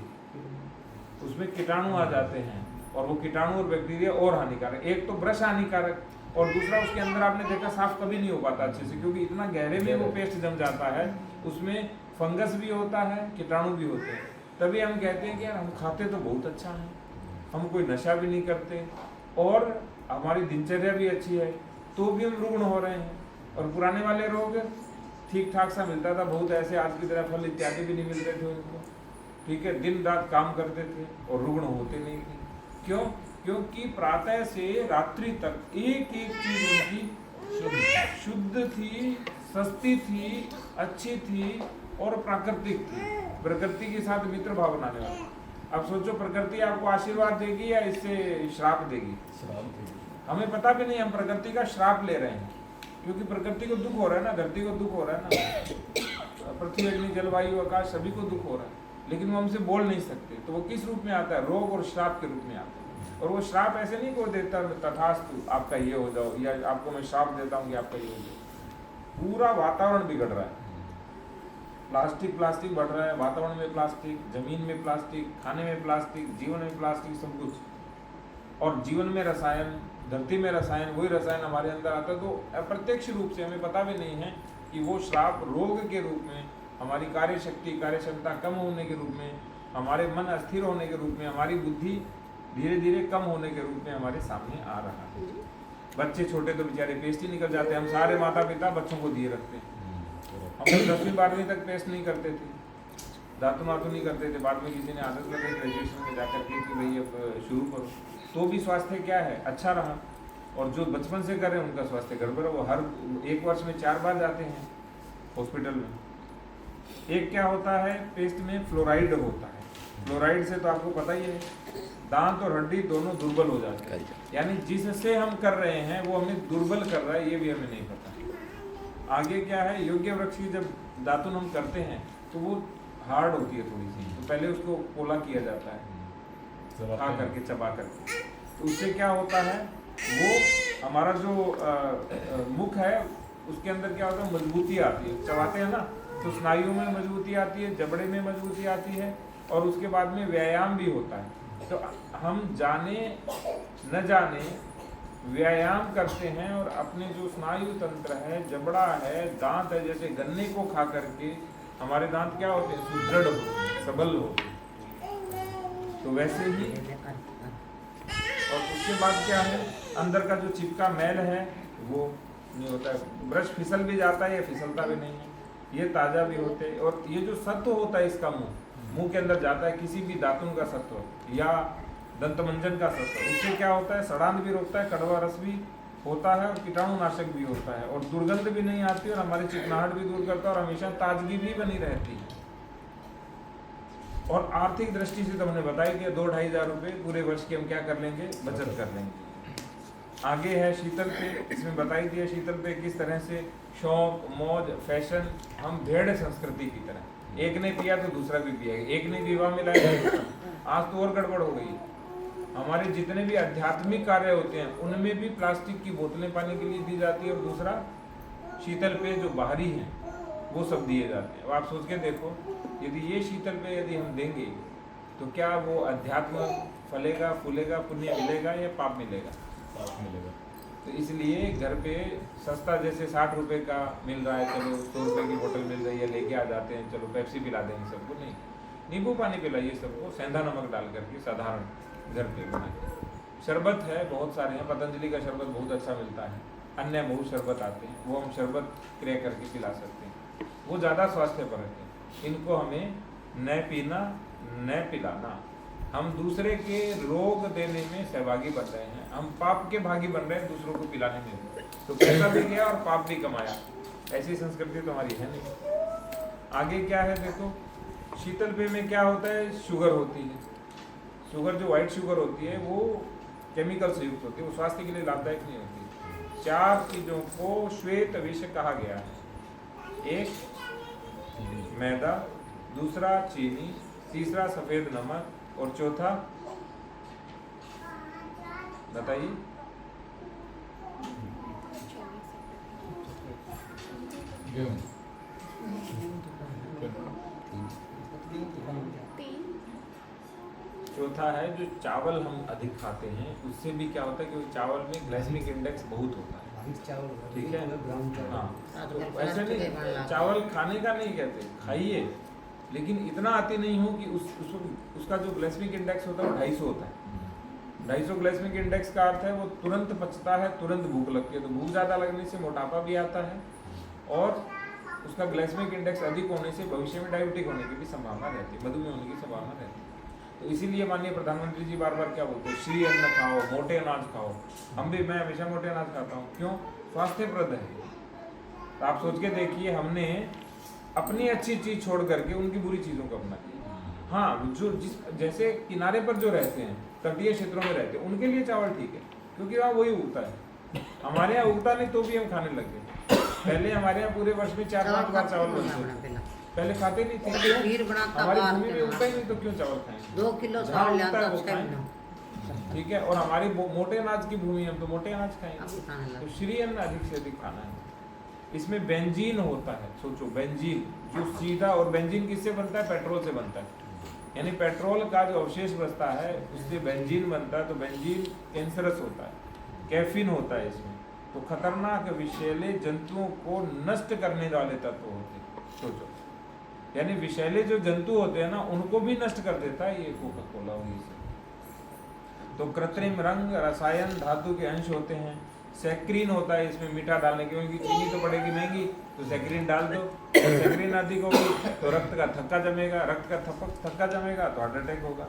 उसमें कीटाणु आ जाते हैं, और वो कीटाणु और बैक्टीरिया और हानिकारक। एक तो ब्रश हानिकारक, और दूसरा उसके अंदर आपने देखा साफ कभी नहीं हो पाता अच्छे से, क्योंकि इतना गहरे में वो पेस्ट जम जाता है, उसमें फंगस भी होता है, कीटाणु भी होते हैं। तभी हम कहते हैं कि यार हम खाते तो बहुत अच्छा है, हम कोई नशा भी नहीं करते और हमारी दिनचर्या भी अच्छी है, तो भी हम रुग्ण हो रहे हैं। और पुराने वाले रोग ठीक ठाक सा मिलता था, बहुत ऐसे आज की तरह फल इत्यादि भी नहीं मिलते थे उनको, ठीक है। दिन रात काम करते थे और रुग्ण होते नहीं थे। क्यों? क्योंकि प्रातः से रात्रि तक एक एक चीज उनकी शुद्ध थी, सस्ती थी, अच्छी थी और प्राकृतिक थी, प्रकृति के साथ मित्र भाव बनाने वाली। अब सोचो, प्रकृति आपको आशीर्वाद देगी या इससे श्राप देगी? हमें पता भी नहीं, हम प्रकृति का श्राप ले रहे हैं। क्योंकि प्रकृति को दुख हो रहा है ना, धरती को दुख हो रहा है ना, पृथ्वी अग्नि जलवायु आकाश सभी को दुख हो रहा है, लेकिन वो हमसे बोल नहीं सकते। तो वो किस रूप में आता है? रोग और श्राप के रूप में आता है। और वो श्राप ऐसे नहीं कोई देता तथास्तु आपका ये हो जाओ, या आपको मैं श्राप देता हूँ कि आपका ये हो जाए। पूरा वातावरण बिगड़ रहा है, प्लास्टिक बढ़ रहा है, वातावरण में प्लास्टिक, जमीन में प्लास्टिक, खाने में प्लास्टिक, जीवन में प्लास्टिक, सब कुछ। और जीवन में रसायन, धरती में रसायन, वही रसायन हमारे अंदर आता है। तो अप्रत्यक्ष रूप से हमें पता भी नहीं है कि वो श्राप रोग के रूप में, हमारी कार्य शक्ति कार्य क्षमता कम होने के रूप में, हमारे मन अस्थिर होने के रूप में, हमारी बुद्धि धीरे धीरे कम होने के रूप में हमारे सामने आ रहा है। बच्चे छोटे तो बेचारे पेस्ट ही निकल जाते हैं। हम सारे माता पिता बच्चों को दिए रखते हैं। हम लोग 10वीं 12वीं तक पेस्ट नहीं करते थे, दातु मातु नहीं करते थे। बाद में किसी ने आदत लगाई ग्रेजुएशन में जाकर के कि भाई अब शुरू करो, तो भी स्वास्थ्य क्या है, अच्छा रहा। और जो बचपन से कर रहे हैं उनका स्वास्थ्य गड़बड़ है। वो हर 1 वर्ष में 4 बार जाते हैं हॉस्पिटल में। एक क्या होता है, पेस्ट में फ्लोराइड होता है। फ्लोराइड से तो आपको पता ही है, दांत और हड्डी दोनों दुर्बल हो जाते हैं। यानी जिससे हम कर रहे हैं वो हमें दुर्बल कर रहा है, ये भी हमें नहीं पता। आगे क्या है, योग्य वृक्ष की जब दातुन हम करते हैं तो वो हार्ड होती है थोड़ी सी, तो पहले उसको पोला किया जाता है, खा करके चबा करके। तो उससे क्या होता है, वो हमारा जो मुख है उसके अंदर क्या होता है, मजबूती आती है। चबाते हैं ना तो स्नायुओं में मजबूती आती है, जबड़े में मजबूती आती है, और उसके बाद में व्यायाम भी होता है। तो हम जाने न जाने व्यायाम करते हैं और अपने जो स्नायु तंत्र है, जबड़ा है, दांत है, जैसे गन्ने को खा करके हमारे दांत क्या होते हैं, सुदृढ़ होते हैं, सबल होते हैं। तो वैसे ही और उसके बाद क्या है, अंदर का जो चिपका मैल है वो नहीं होता है। ब्रश फिसल भी जाता है या फिसलता भी नहीं है, ये ताज़ा भी होते हैं। और ये जो सत्व होता है इसका मुंह के अंदर जाता है, किसी भी दातुन का सत्व या दंतमंजन का सत्व, उससे क्या होता है, सड़ांध भी रोकता है, कड़वा रस भी होता है और कीटाणुनाशक भी होता है, और दुर्गंध भी नहीं आती, और हमारी चिकनाहट भी दूर करता है, और हमेशा ताजगी भी बनी रहती है। और आर्थिक दृष्टि से तो हमने बताया कि 2-2.5 हज़ार रुपये पूरे वर्ष की हम क्या कर लेंगे, बचत कर लेंगे। आगे है शीतल पे, इसमें बताई दिया शीतल पे किस तरह से शौक मौज फैशन, हम भेड़ संस्कृति की तरह, एक ने पिया तो दूसरा भी पिएगा, एक ने विवाह में लाया, आज तो और गड़बड़ हो गई। हमारे जितने भी आध्यात्मिक कार्य होते हैं उनमें भी प्लास्टिक की बोतलें पानी के लिए दी जाती है, और दूसरा शीतल पे जो बाहरी हैं वो सब दिए जाते हैं। अब आप सोच के देखो, यदि ये शीतल पे यदि हम देंगे तो क्या वो अध्यात्म फलेगा, फूलेगा, पुण्य मिलेगा या पाप मिलेगा? पाप मिलेगा। तो इसलिए घर पे सस्ता जैसे 60 रुपये का मिल रहा है, चलो 100 रुपये की बोतल मिल रही है, लेके आ जाते हैं, चलो पेप्सी पिला देंगे सबको, नहीं, नींबू पानी पिलाइए सबको, सेंधा नमक डाल करके साधारण घर पे बनाए। शरबत है, बहुत सारे हैं, पतंजलि का शरबत बहुत अच्छा मिलता है, अन्य बहुत शरबत आते हैं, वो हम शरबत क्रय करके पिला सकते हैं, वो ज़्यादा स्वास्थ्यपरक है। इनको हमें न पीना न पिलाना, हम दूसरे के रोग देने में सहभागी बन रहे हैं, हम पाप के भागी बन रहे हैं दूसरों को पिलाने में, तो पैसा भी गया और पाप भी कमाया। ऐसी संस्कृति तो हमारी है नहीं। आगे क्या है देखो, शीतल पेय में क्या होता है, शुगर होती है। शुगर जो व्हाइट शुगर होती है वो केमिकल से युक्त होती है, वो स्वास्थ्य के लिए लाभदायक नहीं होती। 4 चीज़ों को श्वेत विष कहा गया है, एक मैदा, दूसरा चीनी, तीसरा सफ़ेद नमक और चौथा बताइए, गेहूं। चौथा है जो चावल हम अधिक खाते हैं, उससे भी क्या होता है कि चावल में ग्लाइसेमिक इंडेक्स बहुत होता है, ठीक है। हाँ, तो ऐसे नहीं, चावल खाने का नहीं कहते, खाइए, लेकिन इतना आती नहीं हो कि उसका जो ग्लाइसेमिक इंडेक्स होता है वो 250 होता है। 250 ग्लाइसेमिक इंडेक्स का अर्थ है वो तुरंत पचता है, तुरंत भूख लगती है, तो भूख ज़्यादा लगने से मोटापा भी आता है, और उसका ग्लाइसेमिक इंडेक्स अधिक होने से भविष्य में डायबिटिक होने की भी संभावना रहती है, मधुमेह होने की संभावना रहती है। तो इसीलिए माननीय प्रधानमंत्री जी बार बार क्या बोलते हैं, श्री अन्न खाओ, मोटे अनाज खाओ। मैं हमेशा मोटे अनाज खाता हूँ, क्यों? स्वास्थ्यप्रद है। तो आप सोच के देखिए, हमने अपनी अच्छी चीज़ छोड़ करके उनकी बुरी चीज़ों को अपना किया। हाँ, जो जैसे किनारे पर जो रहते हैं, तटीय क्षेत्रों में रहते हैं, उनके लिए चावल ठीक है, क्योंकि वहाँ वही उगता है। हमारे यहाँ उगता नहीं तो भी हम खाने लग गए। पहले हमारे यहाँ पूरे वर्ष में 4-5 बार चावल बनते, पहले खाते नहीं थे। खीर बनाता हमारी बाहर भूमि में उगता ही नहीं तो क्यों चावल खाएंगे? 2 किलो जहाँ चावल ले उगता है आता वो उसका खाएं। ठीक है, और हमारी मोटे अनाज की भूमि है, हम तो मोटे अनाज खाएंगे। अभी खाने तो लगे। श्री अन्न अधिक से अधिक खाना है। इसमें बेंजीन होता है, सोचो बेंजीन, जो सीधा, और बेंजीन किससे बनता है? पेट्रोल से बनता है। यानी पेट्रोल का जो अवशेष बचता है उससे बेंजीन बनता है। तो बेंजीन कैंसरस होता है, कैफीन होता है इसमें। तो खतरनाक विषैले जंतुओं को नष्ट करने वाले तत्व होते हैं, सोचो। यानी विषैले जो जंतु होते हैं ना, उनको भी नष्ट कर देता है ये कोका कोला और ये सब। तो कृत्रिम रंग, रसायन, धातु के अंश होते हैं। सैक्रीन होता है इसमें मीठा डालने के, क्योंकि चीनी तो पड़ेगी महंगी, तो सैक्रीन डाल दो। सैक्रीन अधिक होगी तो रक्त का थक्का जमेगा, रक्त का थक्का जमेगा तो हार्ट अटैक होगा।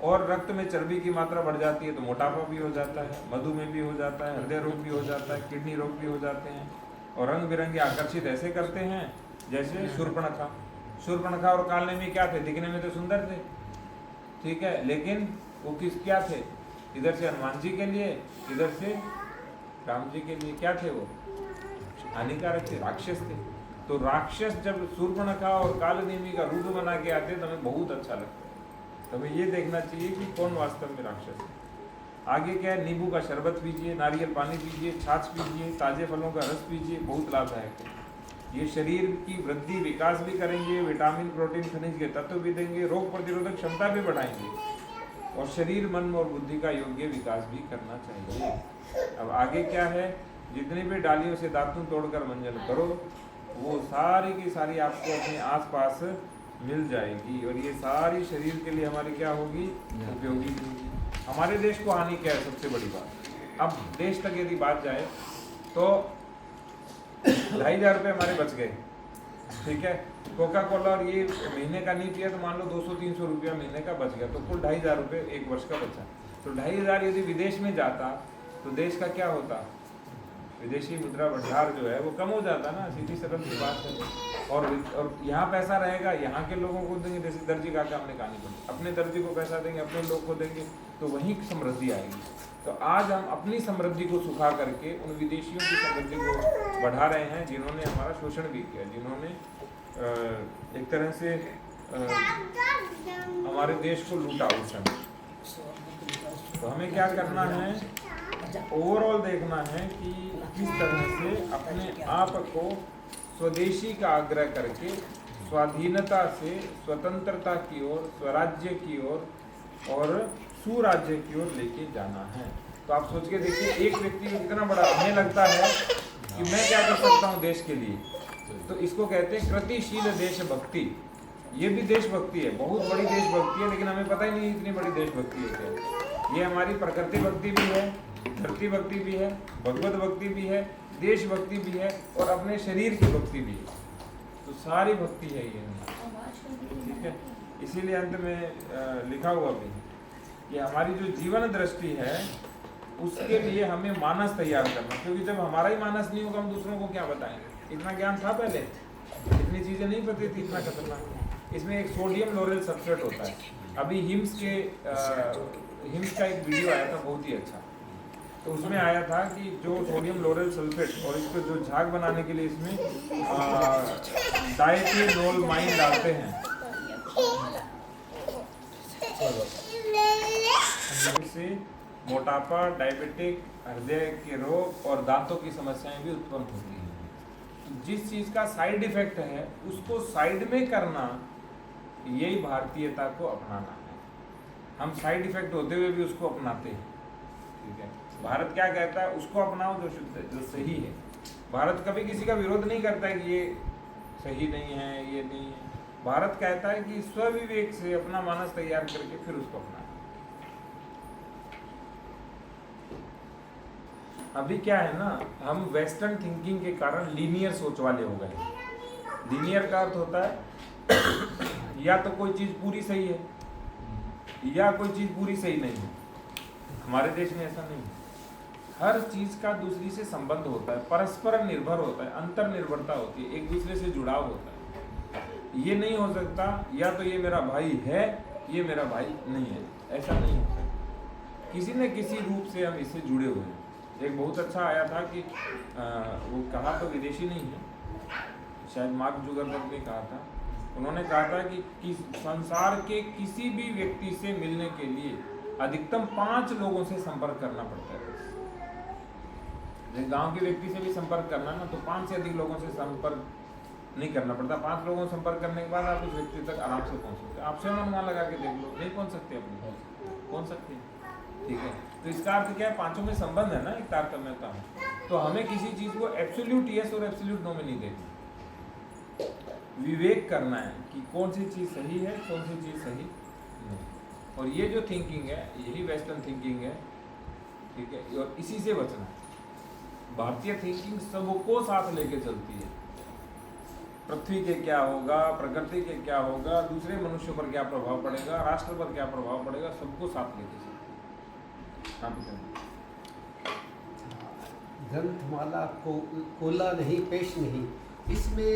और रक्त में चर्बी की मात्रा बढ़ जाती है तो मोटापा भी हो जाता है, मधुमेह भी हो जाता है, हृदय रोग भी हो जाता है, किडनी रोग भी हो जाते हैं। और रंग बिरंगे आकर्षित ऐसे करते हैं जैसे शूर्पणखा। शूर्पणखा और कालनेमी क्या थे? दिखने में तो सुंदर थे, ठीक है, लेकिन वो क्या थे? इधर से हनुमान जी के लिए, इधर से राम जी के लिए क्या थे? वो हानिकारक थे, राक्षस थे। तो राक्षस जब शूर्पणखा और कालनेमी का रूप बना के आते हैं तो हमें बहुत अच्छा लगता है। तो हमें ये देखना चाहिए कि कौन वास्तव में राक्षस है। आगे क्या है? नींबू का शरबत पीजिए, नारियल पानी पीजिए, छाछ पीजिए, ताजे फलों का रस पीजिए, बहुत लाभदायक है। ये शरीर की वृद्धि विकास भी करेंगे, विटामिन, प्रोटीन, खनिज के तत्व भी देंगे, रोग प्रतिरोधक क्षमता भी बढ़ाएंगे, और शरीर, मन और बुद्धि का योग्य विकास भी करना चाहिए। अब आगे क्या है? जितनी भी डालियों से दातुन तोड़कर मंजन करो, वो सारी की सारी आपको अपने आसपास मिल जाएगी, और ये सारी शरीर के लिए हमारी क्या होगी? उपयोगी होगी। हमारे देश को हानि क्या है? सबसे बड़ी बात, अब देश तक यदि बात जाए तो 2,500 रुपये हमारे बच गए, ठीक है। कोका कोला और ये महीने का नहीं पिया तो मान लो 200-300 रुपया महीने का बच गया, तो कुल 2,500 रुपये एक वर्ष का बचा। तो 2,500 यदि विदेश में जाता तो देश का क्या होता? विदेशी मुद्रा भंडार जो है वो कम हो जाता ना, सीधी सरल सी बात है। और यहाँ पैसा रहेगा, यहाँ के लोगों को देंगे, जैसे दर्जी का हमने कहानी पड़ी, अपने दर्जी को पैसा देंगे, अपने लोग को देंगे, तो वहीं समृद्धि आएगी। तो आज हम अपनी समृद्धि को सुखा करके उन विदेशियों की समृद्धि को बढ़ा रहे हैं जिन्होंने हमारा शोषण भी किया, जिन्होंने एक तरह से हमारे देश को लूटा उस समय। तो हमें क्या करना है? ओवरऑल देखना है कि किस तरह से अपने आप को स्वदेशी का आग्रह करके स्वाधीनता से स्वतंत्रता की ओर, स्वराज्य की ओर और सुराज्य की ओर लेके जाना है। तो आप सोच के देखिए, एक व्यक्ति को कितना बड़ा हमें लगता है कि मैं क्या कर सकता हूँ देश के लिए, तो इसको कहते हैं कृतिशील देशभक्ति। ये भी देशभक्ति है, बहुत बड़ी देशभक्ति है, लेकिन हमें पता ही नहीं इतनी बड़ी देशभक्ति है क्या। ये हमारी प्रकृति भक्ति भी है, धरती भक्ति भी है, भगवत भक्ति भी है, देशभक्ति भी है, और अपने शरीर की भक्ति भी है। तो सारी भक्ति है ये, ठीक है। इसीलिए अंत में लिखा हुआ भी है कि हमारी जो जीवन दृष्टि है उसके लिए हमें मानस तैयार करना, क्योंकि जब हमारा ही मानस नहीं होगा हम दूसरों को क्या बताएंगे। इतना ज्ञान था पहले, इतनी चीज़ें नहीं पता थी, इतना खतरनाक। इसमें एक सोडियम लोरेल सल्फेट होता है। अभी हिम्स का एक वीडियो आया था बहुत ही अच्छा, तो उसमें आया था कि जो सोडियम लोरेल सल्फेट और इसको जो झाग बनाने के लिए इसमें डायथियोनोलमाइन डालते हैं, इससे मोटापा, डायबिटिक, हृदय के रोग और दांतों की समस्याएं भी उत्पन्न होती हैं। जिस चीज़ का साइड इफेक्ट है उसको साइड में करना, यही भारतीयता को अपनाना है। हम साइड इफेक्ट होते हुए भी उसको अपनाते हैं, ठीक है। भारत क्या कहता है? उसको अपनाओ जो शुद्ध है, जो सही है। भारत कभी किसी का विरोध नहीं करता है कि ये सही नहीं है, ये नहीं है। भारत कहता है कि स्वविवेक से अपना मानस तैयार करके फिर उसको अपनाना। अभी क्या है ना, हम वेस्टर्न थिंकिंग के कारण लीनियर सोच वाले हो गए। लीनियर का अर्थ होता है या तो कोई चीज़ पूरी सही है या कोई चीज़ पूरी सही नहीं है। हमारे देश में ऐसा नहीं है। हर चीज़ का दूसरी से संबंध होता है, परस्पर निर्भर होता है, अंतर निर्भरता होती है, एक दूसरे से जुड़ाव होता है। ये नहीं हो सकता या तो ये मेरा भाई है, ये मेरा भाई नहीं है, ऐसा नहीं हो सकता। किसी न किसी रूप से हम इससे जुड़े हुए हैं। एक बहुत अच्छा आया था कि वो कहा तो विदेशी नहीं है, शायद मार्क जुकरबर्ग ने कहा था। उन्होंने कहा था कि संसार के किसी भी व्यक्ति से मिलने के लिए अधिकतम 5 लोगों से संपर्क करना पड़ता है। गांव के व्यक्ति से भी संपर्क करना ना, तो 5 से अधिक लोगों से संपर्क नहीं करना पड़ता। 5 लोगों से संपर्क करने के बाद आप उस व्यक्ति तक आराम से पहुंच सकते हैं। आप स्वयं अनुमान लगा के देख लो, नहीं पहुंच सकते अपने, पहुंच सकते हैं, ठीक है। तो इसका अर्थ क्या है, पांचों में संबंध है ना, एक तारतम्यता है। तो हमें किसी चीज को एब्सोल्यूट यस और एब्सोल्यूट नो में नहीं देखना, विवेक करना है कि कौन सी चीज सही है, कौन सी चीज सही नहीं। और ये जो थिंकिंग है, यही वेस्टर्न थिंकिंग है, ठीक है, और इसी से बचना है। भारतीय थिंकिंग सबको साथ लेके चलती है। पृथ्वी के क्या होगा, प्रकृति के क्या होगा, दूसरे मनुष्यों पर क्या प्रभाव पड़ेगा, राष्ट्र पर क्या प्रभाव पड़ेगा, सबको साथ लेके चलती है। ग्रंथमाला को कोला नहीं, पेश नहीं, इसमें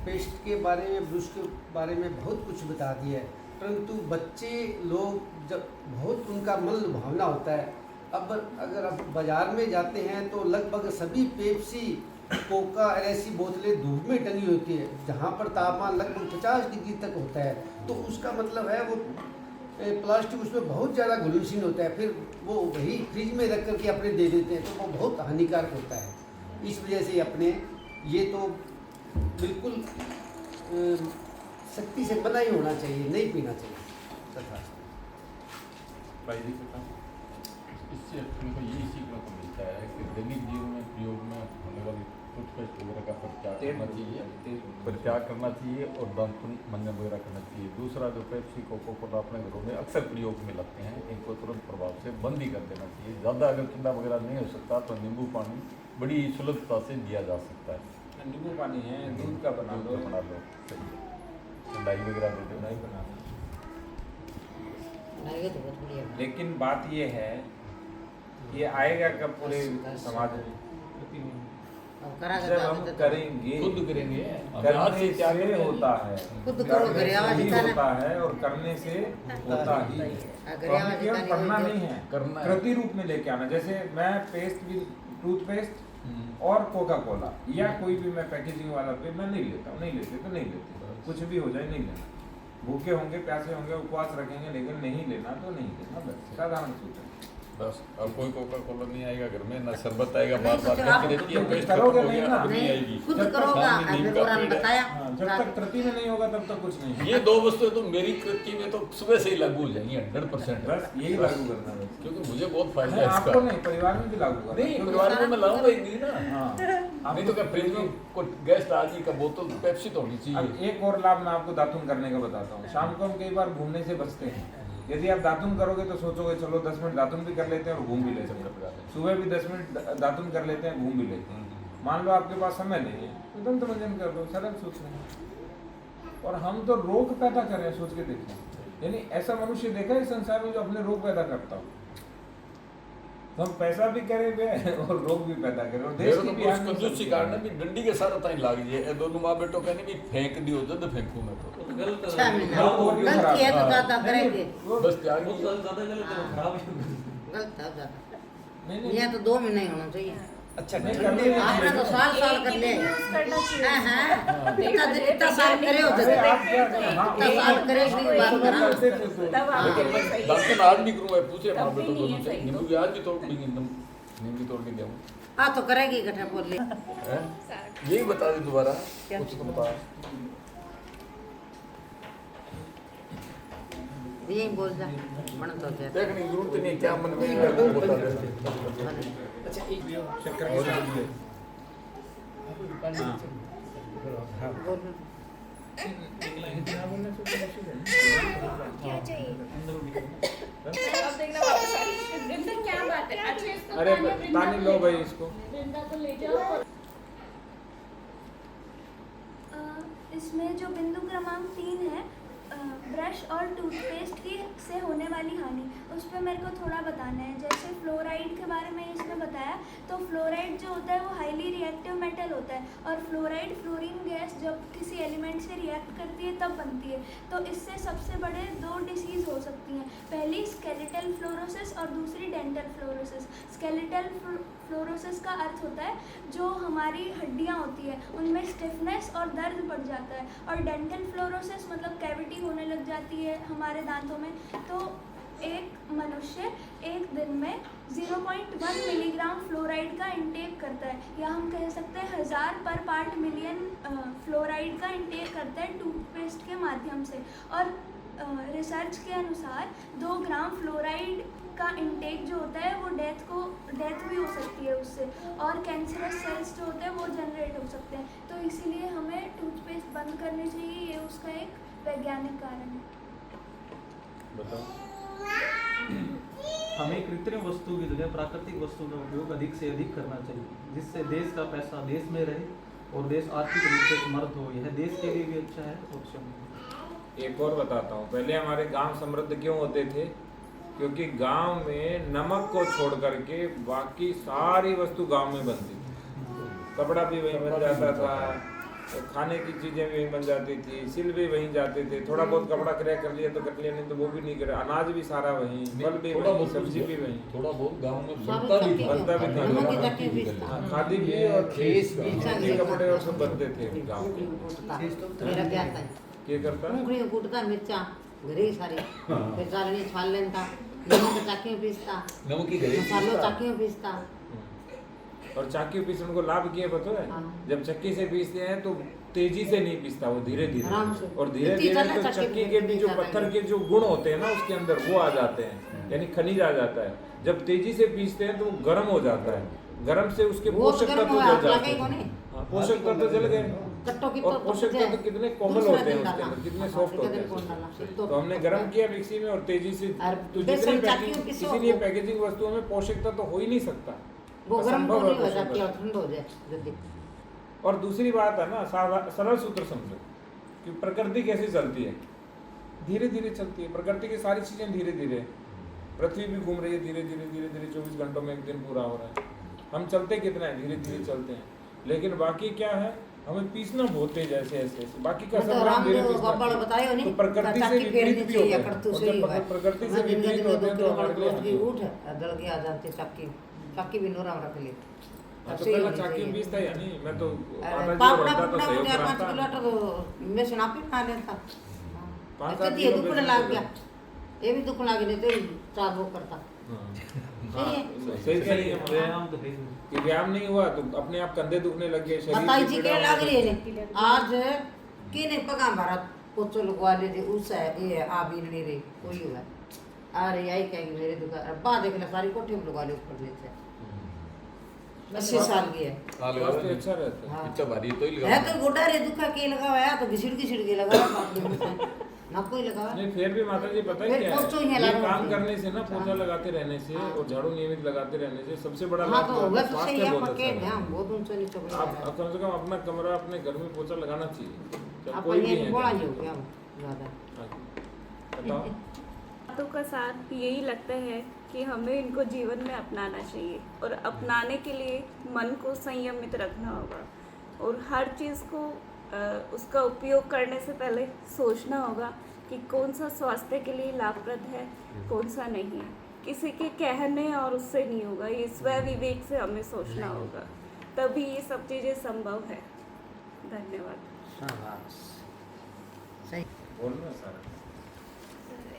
पेस्ट के बारे में, ब्रुश के बारे में बहुत कुछ बता दिया है, परंतु बच्चे लोग जब बहुत उनका मन भावना होता है। अब अगर आप बाज़ार में जाते हैं तो लगभग सभी पेप्सी, कोका, ऐसी बोतलें धूप में टंगी होती है, जहाँ पर तापमान लगभग 50 डिग्री तक होता है। तो उसका मतलब है वो प्लास्टिक उसमें बहुत ज़्यादा घुलनशील होता है, फिर वो वही फ्रिज में रख करके अपने दे देते हैं, तो वो बहुत हानिकारक होता है। इस वजह से अपने ये तो बिल्कुल सख्ती से मना ही होना चाहिए, नहीं पीना चाहिए तथा। भाई जी बताओ। इससे अपने को यही सीखने को मिलता है कि दैनिक जीवन में प्रयोग में होने वाली टूथपेस्ट वगैरह का परित्याग करना चाहिए और दांतुन मंजन वगैरह करना चाहिए। दूसरा, जो पेप्सी, कोको कोला अपने घरों में अक्सर प्रयोग में लगते हैं, इनको तुरंत प्रभाव से बंद ही कर देना चाहिए। ज़्यादा अगर ठंडा वगैरह नहीं हो सकता तो नींबू पानी बड़ी सुलभता से दिया जा सकता है। नींबू पानी है, दूध का बना लो, ठंडाई वगैरह दे दो, नहीं बना लो। तो बहुत बढ़िया। लेकिन बात ये है, ये आएगा कब पूरे समाज में? अब करा जब हम करेंगे, खुद करेंगे, करने से होता है, खुद करो, करने घरे आवाज से ही दिखाना। होता है और करने से होता ही है। घरे आवाज तो केवल दिखानी पढ़ना होती नहीं है। है, करना है। कृति रूप में लेके आना। जैसे मैं पेस्ट भी, टूथपेस्ट और कोका कोला या कोई भी मैं पैकेजिंग वाला पे मैं नहीं लेता हूँ, नहीं लेते तो नहीं लेते, कुछ भी हो जाए नहीं लेना। भूखे होंगे, प्यासे होंगे, उपवास रखेंगे, लेकिन नहीं लेना तो नहीं लेना, बस साधारण सूत्र है। बस अब कोई कोका कोला नहीं आएगा घर में, ना शरबत आएगा, बार बार नहीं, कहती रहती है आप पेस्ट करोगे खत्म हो नहीं गया, ना। अब नहीं आएगी। खुद जब तक करोगा, सामने नीम अभी का बुरा ने पेड़ है। बताया। हाँ, जब तक कृति में नहीं होगा तब तक कुछ नहीं। ये 2 वस्तुएं तो मेरी कृति में तो सुबह से ही लागू हो जाएंगी 100%। बस यही लागू करना है, क्योंकि मुझे बहुत फायदा नहीं, है आपको इसका। नहीं, परिवार में भी लागू करना। नहीं, परिवार में मैं लाऊंगा ही नहीं ना। हाँ, नहीं तो क्या फ्रिज में कोई गेस्ट आ गई का बोतल पेप्सी तो होनी अब चाहिए। एक और लाभ मैं आपको दातुन करने का बताता हूँ। शाम को हम कई बार घूमने से बचते हैं। यदि आप दातुन करोगे तो सोचोगे चलो 10 मिनट दातुन भी कर लेते हैं और घूम भी लेते हैं। सुबह भी 10 मिनट दातुन कर लेते हैं, घूम भी लेते हैं। मान लो आपके पास समय नहीं है तो दंत मंजन कर लो, सरल सोचना है। और हम तो रोग पैदा कर रहे हैं, सोच के देखिए। यानी ऐसा मनुष्य देखा है संसार में जो अपने रोग पैदा करता हो। तो हम पैसा भी करेंगे और रोग भी पैदा करें, और देश की भी हानि कंजूसी कारण भी डंडी के सारा ताई लाग जाए। ए दोनों माँ बेटो कहने भी फेंक दियो, जद फेंकू मैं तो गलत 6 महीना हाँ, वो भी गलत खराब किया तो है। दादा करेंगे। बस त्याग बहुत ज्यादा गलत है, वो खराब है। गलत है ज्यादा। नहीं, ये तो 2 महीने ही होना चाहिए। अच्छा, नहीं, ठंडे करने आपने तो साल कर ले। यूज करना चाहिए। हाँ, इतना साल करे हो अरे आप क्या करें? हाँ, इतना साल करे इसकी बात करा। तब आपके लिए सही है। दांतन आज भी करूँ, मैं पूछे माँ तब भी बेटो नहीं दोनों है से, सही नींबू भी आज भी तोड़ देंगे, नींबू भी तोड़ के दिया हाँ तो करेगी इकट्ठा बोल ले। यही बता दे दोबारा, कुछ तो बता। यही बोल जा मन तो क्या देखने की जरूरत नहीं, क्या मन में है वो बता दे। क्या चाहिए? अब देखना वापस आ रही है। वृंदा क्या बात है? अच्छा इसको अरे तान्या वृंदा तानी को लो ले भाई जाओ। इसको। वृंदा को ले जाओ। इसमें जो बिंदु क्रमांक 3 है, ब्रश और टूथपेस्ट की से होने वाली हानि। उस पर मेरे को थोड़ा बताना है। जैसे फ्लोराइड के बारे में इसने बताया, तो फ्लोराइड जो होता है वो हाईली रिएक्टिव मेटल होता है, और फ्लोराइड फ्लोरीन गैस जब किसी एलिमेंट से रिएक्ट करती है तब बनती है। तो इससे सबसे बड़े 2 डिसीज़ हो सकती हैं, पहली स्केलेटल फ्लोरोसिस और दूसरी डेंटल फ्लोरोसिस। स्केलेटल फ्लोरोसिस का अर्थ होता है जो हमारी हड्डियाँ होती है उनमें स्टिफनेस और दर्द बढ़ जाता है, और डेंटल फ्लोरोसिस मतलब कैविटी होने लग जाती है हमारे दांतों में। तो एक मनुष्य एक दिन में 0.1 मिलीग्राम फ्लोराइड का इंटेक करता है, या हम कह सकते हैं 1000 पर पार्ट मिलियन फ्लोराइड का इंटेक करता है टूथपेस्ट के माध्यम से। और रिसर्च के अनुसार 2 ग्राम फ्लोराइड का इंटेक जो होता है वो डेथ भी हो सकती है उससे, और कैंसरस सेल्स जो होते हैं वो जनरेट हो सकते हैं। तो इसीलिए हमें टूथपेस्ट बंद करनी चाहिए, ये उसका एक वैज्ञानिक कारण है। बताओ। हमें कृत्रिम वस्तु की जगह प्राकृतिक वस्तुओं का उपयोग अधिक से अधिक करना चाहिए, जिससे देश का पैसा देश में रहे और देश आर्थिक रूप से समृद्ध हो। यह देश के लिए भी अच्छा है और स्वयं। एक और बताता हूँ, पहले हमारे गांव समृद्ध क्यों होते थे? क्योंकि गांव में नमक को छोड़ करके बाकी सारी वस्तु गांव में बनती थी। कपड़ा भी वहीं बन जाता था, खाने की चीज़ें भी वहीं बन जाती थी, सिल भी वहीं जाते थे। थोड़ा बहुत कपड़ा क्रय कर लिया तो कर लिया, नहीं तो वो भी नहीं करे। अनाज भी सारा वहीं, फल भी वहीं, सब्जी भी वहीं, थोड़ा बहुत गांव में बनता भी था। बनता भी था। नमक की चटनी पीसता। हाँ, खादी भी और खेस भी। के कपड़े और सब बनते थे गाँव में। मेरा क्या था ये करता उंगली कूटता मिर्चा घरी सारी फिर चालनी छाल लेता, नमक चाकियों पीसता, नमक की घड़ी मसालो चाकियों पीसता। और चाकी पीसने को लाभ किए पता है? हाँ। जब चक्की से पीसते हैं तो तेजी से नहीं पीसता, वो धीरे धीरे, आराम से। और धीरे इतनी धीरे ज्यादा तो चक्की चक्की के भी जो ज्यादा पत्थर नहीं। के जो गुण होते हैं ना उसके अंदर वो आ जाते हैं, यानी खनिज आ जाता है। जब तेजी से पीसते हैं तो वो गर्म हो जाता है, गर्म से उसके वो पोषक गर्म तत्व हुआ, जल आग जाते लगेगा नहीं। हैं। हाँ, पोषक तत्व जल गए। कट्टों की और पोषक तत्व कितने कोमल होते हैं उसके अंदर, कितने सॉफ्ट होते हैं। तो हमने गर्म किया मिक्सी में और तेजी से, तो जितनी पैकिंग इसीलिए पैकेजिंग वस्तुओं में पोषक तत्व हो ही नहीं सकता, वो गर्म असंभव हो है पोषक जाती है और तत्व। ठंड हो जाए जल्दी। और दूसरी बात है ना, सरल सूत्र समझो कि प्रकृति कैसे चलती है, धीरे धीरे चलती है। प्रकृति की सारी चीजें धीरे धीरे, पृथ्वी भी घूम रही है धीरे धीरे धीरे धीरे, 24 घंटों में एक दिन पूरा हो रहा है। हम चलते कितना है, धीरे धीरे चलते हैं। लेकिन बाकी क्या है, हमें पीसना बहुत तेज ऐसे ऐसे, बाकी का सब हम धीरे पीसना। तो प्रकृति से विपरीत भी होता है, और जब प्रकृति से विपरीत होते हैं तो हमारे लिए हानि होती है। दल के आ जाते चाकी भी नोरा रख ले। हाँ, तो पहले चाकी में पीसता है, यानी मैं तो आटा जो पापड़ा रहता तो पुपड़ा सहयोग मुझे 5 कराता। किलो आटा तो मैं सुनापी खा लेता। 5-7 ये किलो दुख बेचना लग गया, तो- ये भी दुख लग नहीं तो चार वो करता। हाँ, सही सही है। व्यायाम तो है ही। कि व्यायाम नहीं हुआ तो अपने आप कंधे दुखने लग गए, शरीर बताई की जी पीड़ा के लग होने रही लगी। है आज किने पगा भारत पोचो लगवा ले उस है ये आ भी नहीं रही कोई हुआ। अरे यही कहेंगे मेरे दुकान अब्बा देख ले सारी कोठी में लगवा ले ऊपर नीचे। 80 साल की है। स्वास्थ्य अच्छा रहता है। हाँ। इच्छा भारी तो ही है लगा तो गोडा रे दुखा के लगावा है तो घिसड़ के लगावा ना कोई लगावा। नहीं फिर भी माता जी पता है फिर क्या पोछो ही है, है ये लाना काम चाहिए। करने से ना, पोछा हाँ। लगाते रहने से हाँ। और झाड़ू नियमित लगाते रहने से सबसे बड़ा हाँ लाभ तो तो वह है, तो सही स्वास्थ्य है बहुत पक्के अच्छा ध्यान है। बहुत ऊंचा नीचे बोला आप कम से कम अपना कमरा अपने घर में पोछा लगाना चाहिए, चाहे आप कोई भी ये है। बड़ा ही हो गया ज्यादा। हाँ, बताओ। बातों का साथ यही लगता है कि हमें इनको जीवन में अपनाना चाहिए, और अपनाने के लिए मन को संयमित रखना होगा, और हर चीज़ को उसका उपयोग करने से पहले सोचना होगा कि कौन सा स्वास्थ्य के लिए लाभप्रद है, कौन सा नहीं है। किसी के कहने और उससे नहीं होगा, ये स्व विवेक से हमें सोचना होगा, तभी ये सब चीज़ें संभव है। धन्यवाद। शाबाश सही बोलना सारा।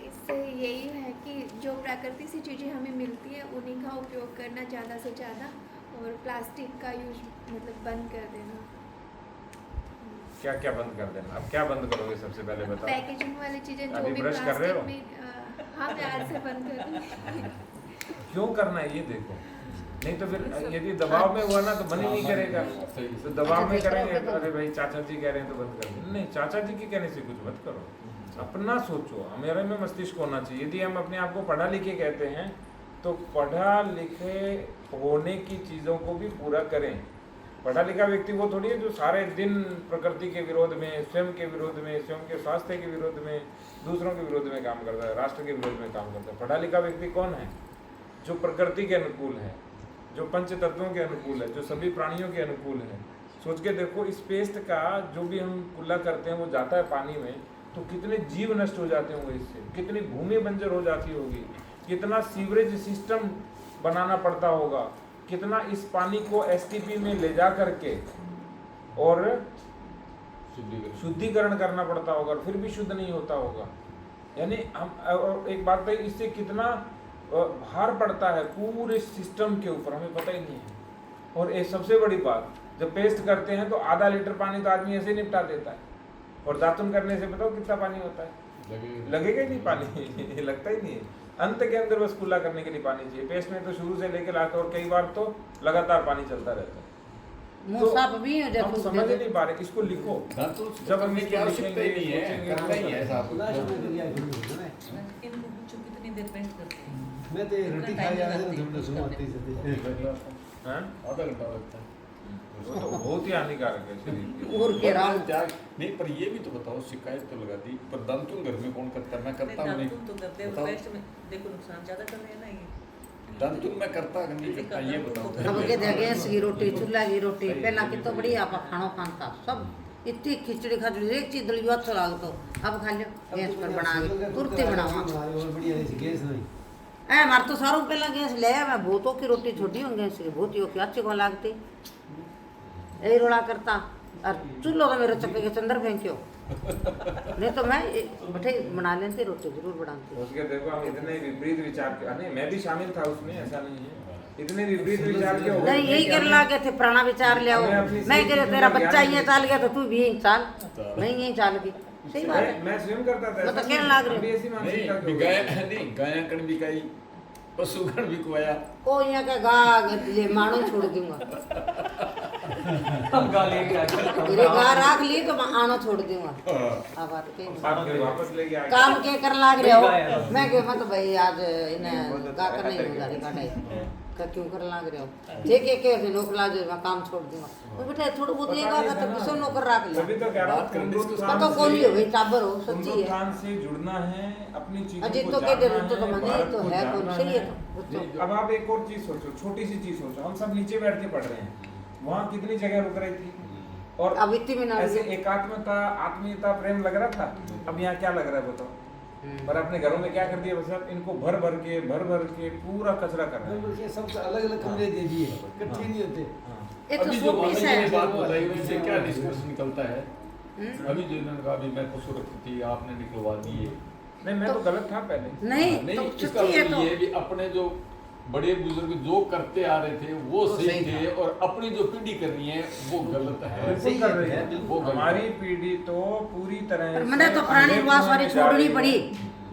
इससे यही है कि जो प्रकृति से चीज़ें हमें मिलती है उन्हीं का उपयोग करना ज़्यादा से ज़्यादा, और प्लास्टिक का यूज मतलब बंद कर देना। क्या क्या बंद कर देना? अब क्या बंद करोगे सबसे पहले बताओ। पैकेजिंग वाली चीज़ें जो अभी भी ब्रश कर रहे हो? प्लास्टिक में हाँ मैं आज से बंद कर दूँ। क्यों करना है ये देखो, नहीं तो फिर यदि दबाव में हुआ ना तो मन ही नहीं करेगा। तो दबाव में करेंगे तो अरे भाई चाचा जी कह रहे हैं तो बंद कर दो। नहीं, चाचा जी के कहने से कुछ मत करो, अपना सोचो। हमारे में मस्तिष्क होना चाहिए। यदि हम अपने आप को पढ़ा लिखे कहते हैं तो पढ़ा लिखे होने की चीज़ों को भी पूरा करें। पढ़ा लिखा व्यक्ति वो थोड़ी है जो सारे दिन प्रकृति के विरोध में, स्वयं के विरोध में, स्वयं के स्वास्थ्य के विरोध में, दूसरों के विरोध में काम करता है, राष्ट्र के विरोध में काम करता है। पढ़ा लिखा व्यक्ति कौन है? जो प्रकृति के अनुकूल है, जो पंच तत्वों के अनुकूल है, जो सभी प्राणियों के अनुकूल है। सोच के देखो, इस पेस्ट का जो भी हम कुल्ला करते हैं वो जाता है पानी में, तो कितने जीव नष्ट हो जाते होंगे इससे, कितनी भूमि बंजर हो जाती होगी, कितना सीवरेज सिस्टम बनाना पड़ता होगा, कितना इस पानी को एसटीपी में ले जा करके और शुद्धिकरण करना पड़ता होगा, और फिर भी शुद्ध नहीं होता होगा। यानी हम, और एक बात है, इससे कितना भार पड़ता है पूरे सिस्टम के ऊपर, हमें पता ही नहीं है। और एक सबसे बड़ी बात, जब पेस्ट करते हैं तो आधा लीटर पानी तो आदमी ऐसे निपटा देता है, और दातुन करने से बताओ कितना पानी होता है? लगेगा ही नहीं पानी लगता ही नहीं है। अंत के अंदर बस कुल्ला करने के लिए पानी चाहिए। पेस्ट में तो शुरू से लेकर लाते, और कई बार तो लगातार पानी चलता रहता है। तो हम समझ ही नहीं पा रहे, इसको लिखो। जब हम इसको लिखेंगे, कितनी देर पेस्ट करते हैं? मैं तो रोटी खा जा रहा हूँ, तुमने सुनाते से आधा घंटा लगता है। वो तो बहुत ही हानिकारक है शरीर के लिए। और के राम नहीं, पर ये भी तो बताओ, शिकायत तो लगा दी, पर दांतुन घर में कौन करता है? मैं करता हूँ नहीं। दांतुन तो करते हैं, बताओ। पेस्ट में देखो नुकसान ज्यादा कर रहे हैं ना ये। दांतुन मैं करता नहीं करता, ये बताओ। अब के गैस की रोटी, चूल्हा की रोटी, पहला की तो बढ़िया आप खानो खानता सब इतनी खिचड़ी खाचड़ी एक चीज दलियो अच्छा लागतो, अब खा लियो गैस पर बना के तुरंत बनावा। और बढ़िया गैस नहीं ए मार तो सारों पहला गैस ले आया, मैं भूतों की रोटी छोटी हूँ गैस की, भूतियों की अच्छी को लागती यही रोड़ा करता। और चूल्हो तो मेरे चक्के के चंदर फेंक्यो, नहीं तो मैं बैठे बना लेती रोटी, जरूर बनाती। उसके देखो, हम इतने विपरीत विचार के, नहीं मैं भी शामिल था उसमें, ऐसा नहीं है, इतने विपरीत विचार के हो गए। नहीं यही कर लागे थे, पुराना विचार ले आओ। मैं कह रहा तेरा बच्चा ये चाल गया तो तू भी यही चाल, मैं यही चाल गई। सही बात है, मैं स्वयं करता था, मतलब कहने लाग रही अभी ऐसी मानसिकता क्यों नहीं, हो गाय नहीं, गाय कण भी कई, पशुगण भी कुआया। ओ यहाँ का गा ये मानो छोड़ दूंगा, हम गा लेंगे मेरे गा राख ली तो मैं आनो छोड़ दूंगा। अब बात के आप फिर वापस लेके आए? काम के कर लाग रहे हो, मैं कह मत भाई आज इन्हें गा कर नहीं हो जाने काटे का क्यों कर लाग रहे हो, ठीक है के नौकर ला जो मैं काम छोड़ दूंगा। वो बेटा थोड़ा बहुत ये गा तो किसो नौकर रख ले, तभी तो कह रहा हूँ, पता कौन ही हो भाई टाबर हो, सच्ची है। हिंदुस्तान से जुड़ना है, अपनी चीजों अजीत को तो कह दे जानना तो मने भारत तो को है कौन जानना सही है है। तो अब आप एक और चीज सोचो, छोटी सी चीज सोचो, हम सब नीचे बैठ के पढ़ रहे हैं, वहाँ कितनी जगह रुक रही थी, और अब इतनी में ना ऐसे एकात्मता, आत्मीयता, प्रेम लग रहा था। अब यहाँ क्या लग रहा है बताओ? पर अपने घरों में क्या कर दिया, बस अब इनको भर भर के पूरा कचरा कर रहे हैं। सबसे अलग अलग कमरे दे दिए, इकट्ठे नहीं होते। ये तो अभी जो शोपीस मामा जी ने है। बात बताई उससे क्या निष्कर्ष निकलता है? अभी जो इन्होंने कहा, अभी मैं पशु रखती थी, आपने निकलवा दिए। नहीं, मैं तो गलत था पहले। नहीं नहीं, तो इसका सच्ची है मतलब तो ये भी अपने जो बड़े बुजुर्ग जो करते आ रहे थे वो सही सही थे, और अपनी जो पीढ़ी कर रही है वो गलत है। बिल्कुल कर रही है। वो गलत हमारी है। पीढ़ी तो पूरी तरह पर से मैंने तो पुरानी अंधे लिबास कुएं वाली में जा छोड़नी रही है। पड़ी,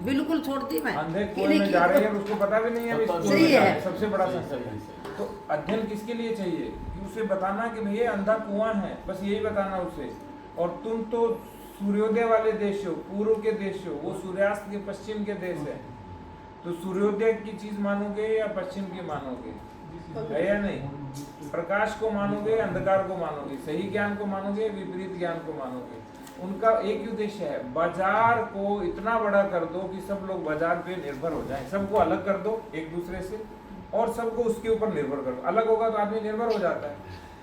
बिल्कुल छोड़ दी मैं। अंधे कि कुएं नहीं में कि जा रहे तो- हैं, उसको पता भी नहीं है अभी पता स्कूल सही में जा है। रहे हैं। सबसे बड़ा सही, संकट सही, सही। तो अध्ययन किसके लिए चाहिए? कि उसे बताना कि भैया अंधा कुआं है, बस यही बताना उसे। और तुम तो सूर्योदय वाले देश हो, पूर्व के देश हो, वो सूर्यास्त के पश्चिम के देश है। तो सूर्योदय की चीज मानोगे या पश्चिम की मानोगे? है या नहीं? प्रकाश को मानोगे, अंधकार को मानोगे, सही ज्ञान को मानोगे, विपरीत ज्ञान को मानोगे। उनका एक ही उद्देश्य है, बाजार को इतना बड़ा कर दो कि सब लोग बाजार पे निर्भर हो जाएं, सबको अलग कर दो एक दूसरे से, और सबको उसके ऊपर निर्भर कर दो। अलग होगा तो आदमी निर्भर हो जाता है,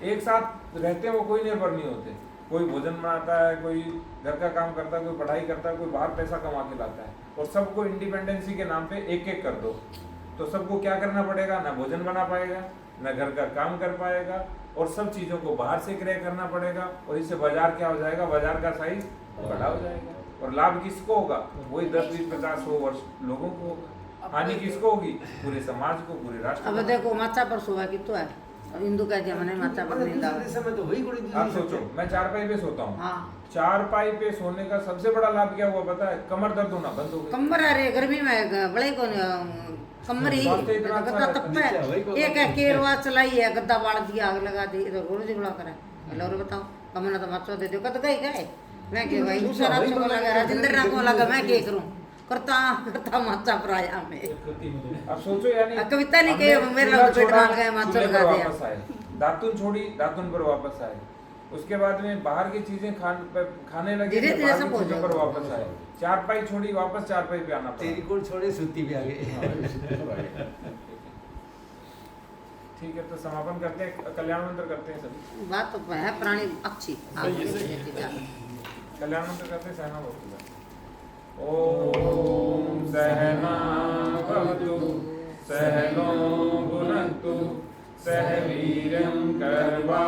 एक साथ रहते हैं वो कोई निर्भर नहीं होते। कोई भोजन बनाता है, कोई घर का काम करता है, कोई पढ़ाई करता है, कोई बाहर पैसा कमा के लाता है, और सबको इंडिपेंडेंसी के नाम पे एक एक कर दो, तो सबको क्या करना पड़ेगा? ना भोजन बना पाएगा, ना घर का काम कर पाएगा, और सब चीज़ों को बाहर से क्रय करना पड़ेगा, और इससे बाजार क्या हो जाएगा? बाजार का साइज बड़ा हो जाएगा, और लाभ किसको होगा? वही 10, 20, 50, 100 वर्ष लोगों को होगा। हानि किसको होगी? पूरे समाज को, पूरे राष्ट्र अब को। देखो माचा पर सुबह की तो है, हिंदू का जमाने माचा पर नींद आवे। समय तो वही कोई आप सोचो, मैं चारपाई पे सोता हूँ, हाँ चारपाई पे सोने का सबसे बड़ा लाभ क्या हुआ पता है? कमर दर्द होना बंद हो गई। कमर अरे गर्मी में बड़े को कमर ही स्वास्थ्य इतना अच्छा गद्दा रहता तप्पे है। एक है केरवा चलाई है, गद्दा बाड़ दिया, आग लगा दी, इधर रोज जुड़ा करे। हेलो और बताओ कमर तो मचो दे दो, कद गई गए मैं के भाई दूसरा रात को लगा, राजेंद्र रात को लगा, मैं क्या करूं? करता माचा प्राया में। अब सोचो, यानी कविता नहीं हमने कही, मेरे चूल्हा लोग पेट छोड़ा, मार गए, माचा चूल्हे लगा पर दिया। वापस आए। दातुन छोड़ी, दातुन पर वापस आए। उसके बाद में बाहर की चीजें खाने लगे, धीरे तो धीरे बाहर सब की हो चीजों पर जाएगा। वापस आए। चारपाई छोड़ी, वापस चारपाई पे आना पड़ा। तेरी कोल छोड़े सूती पे आ गए। ठीक है, तो समापन करते हैं, कल्याण मंत्र करते हैं सभी। बात तो है पुरानी अच्छी। कल्याण मंत्र करते हैं, सहना बोलते हैं। ओम सहना भवतु सहनो भुनक्तु सह वीर्यं कर्वा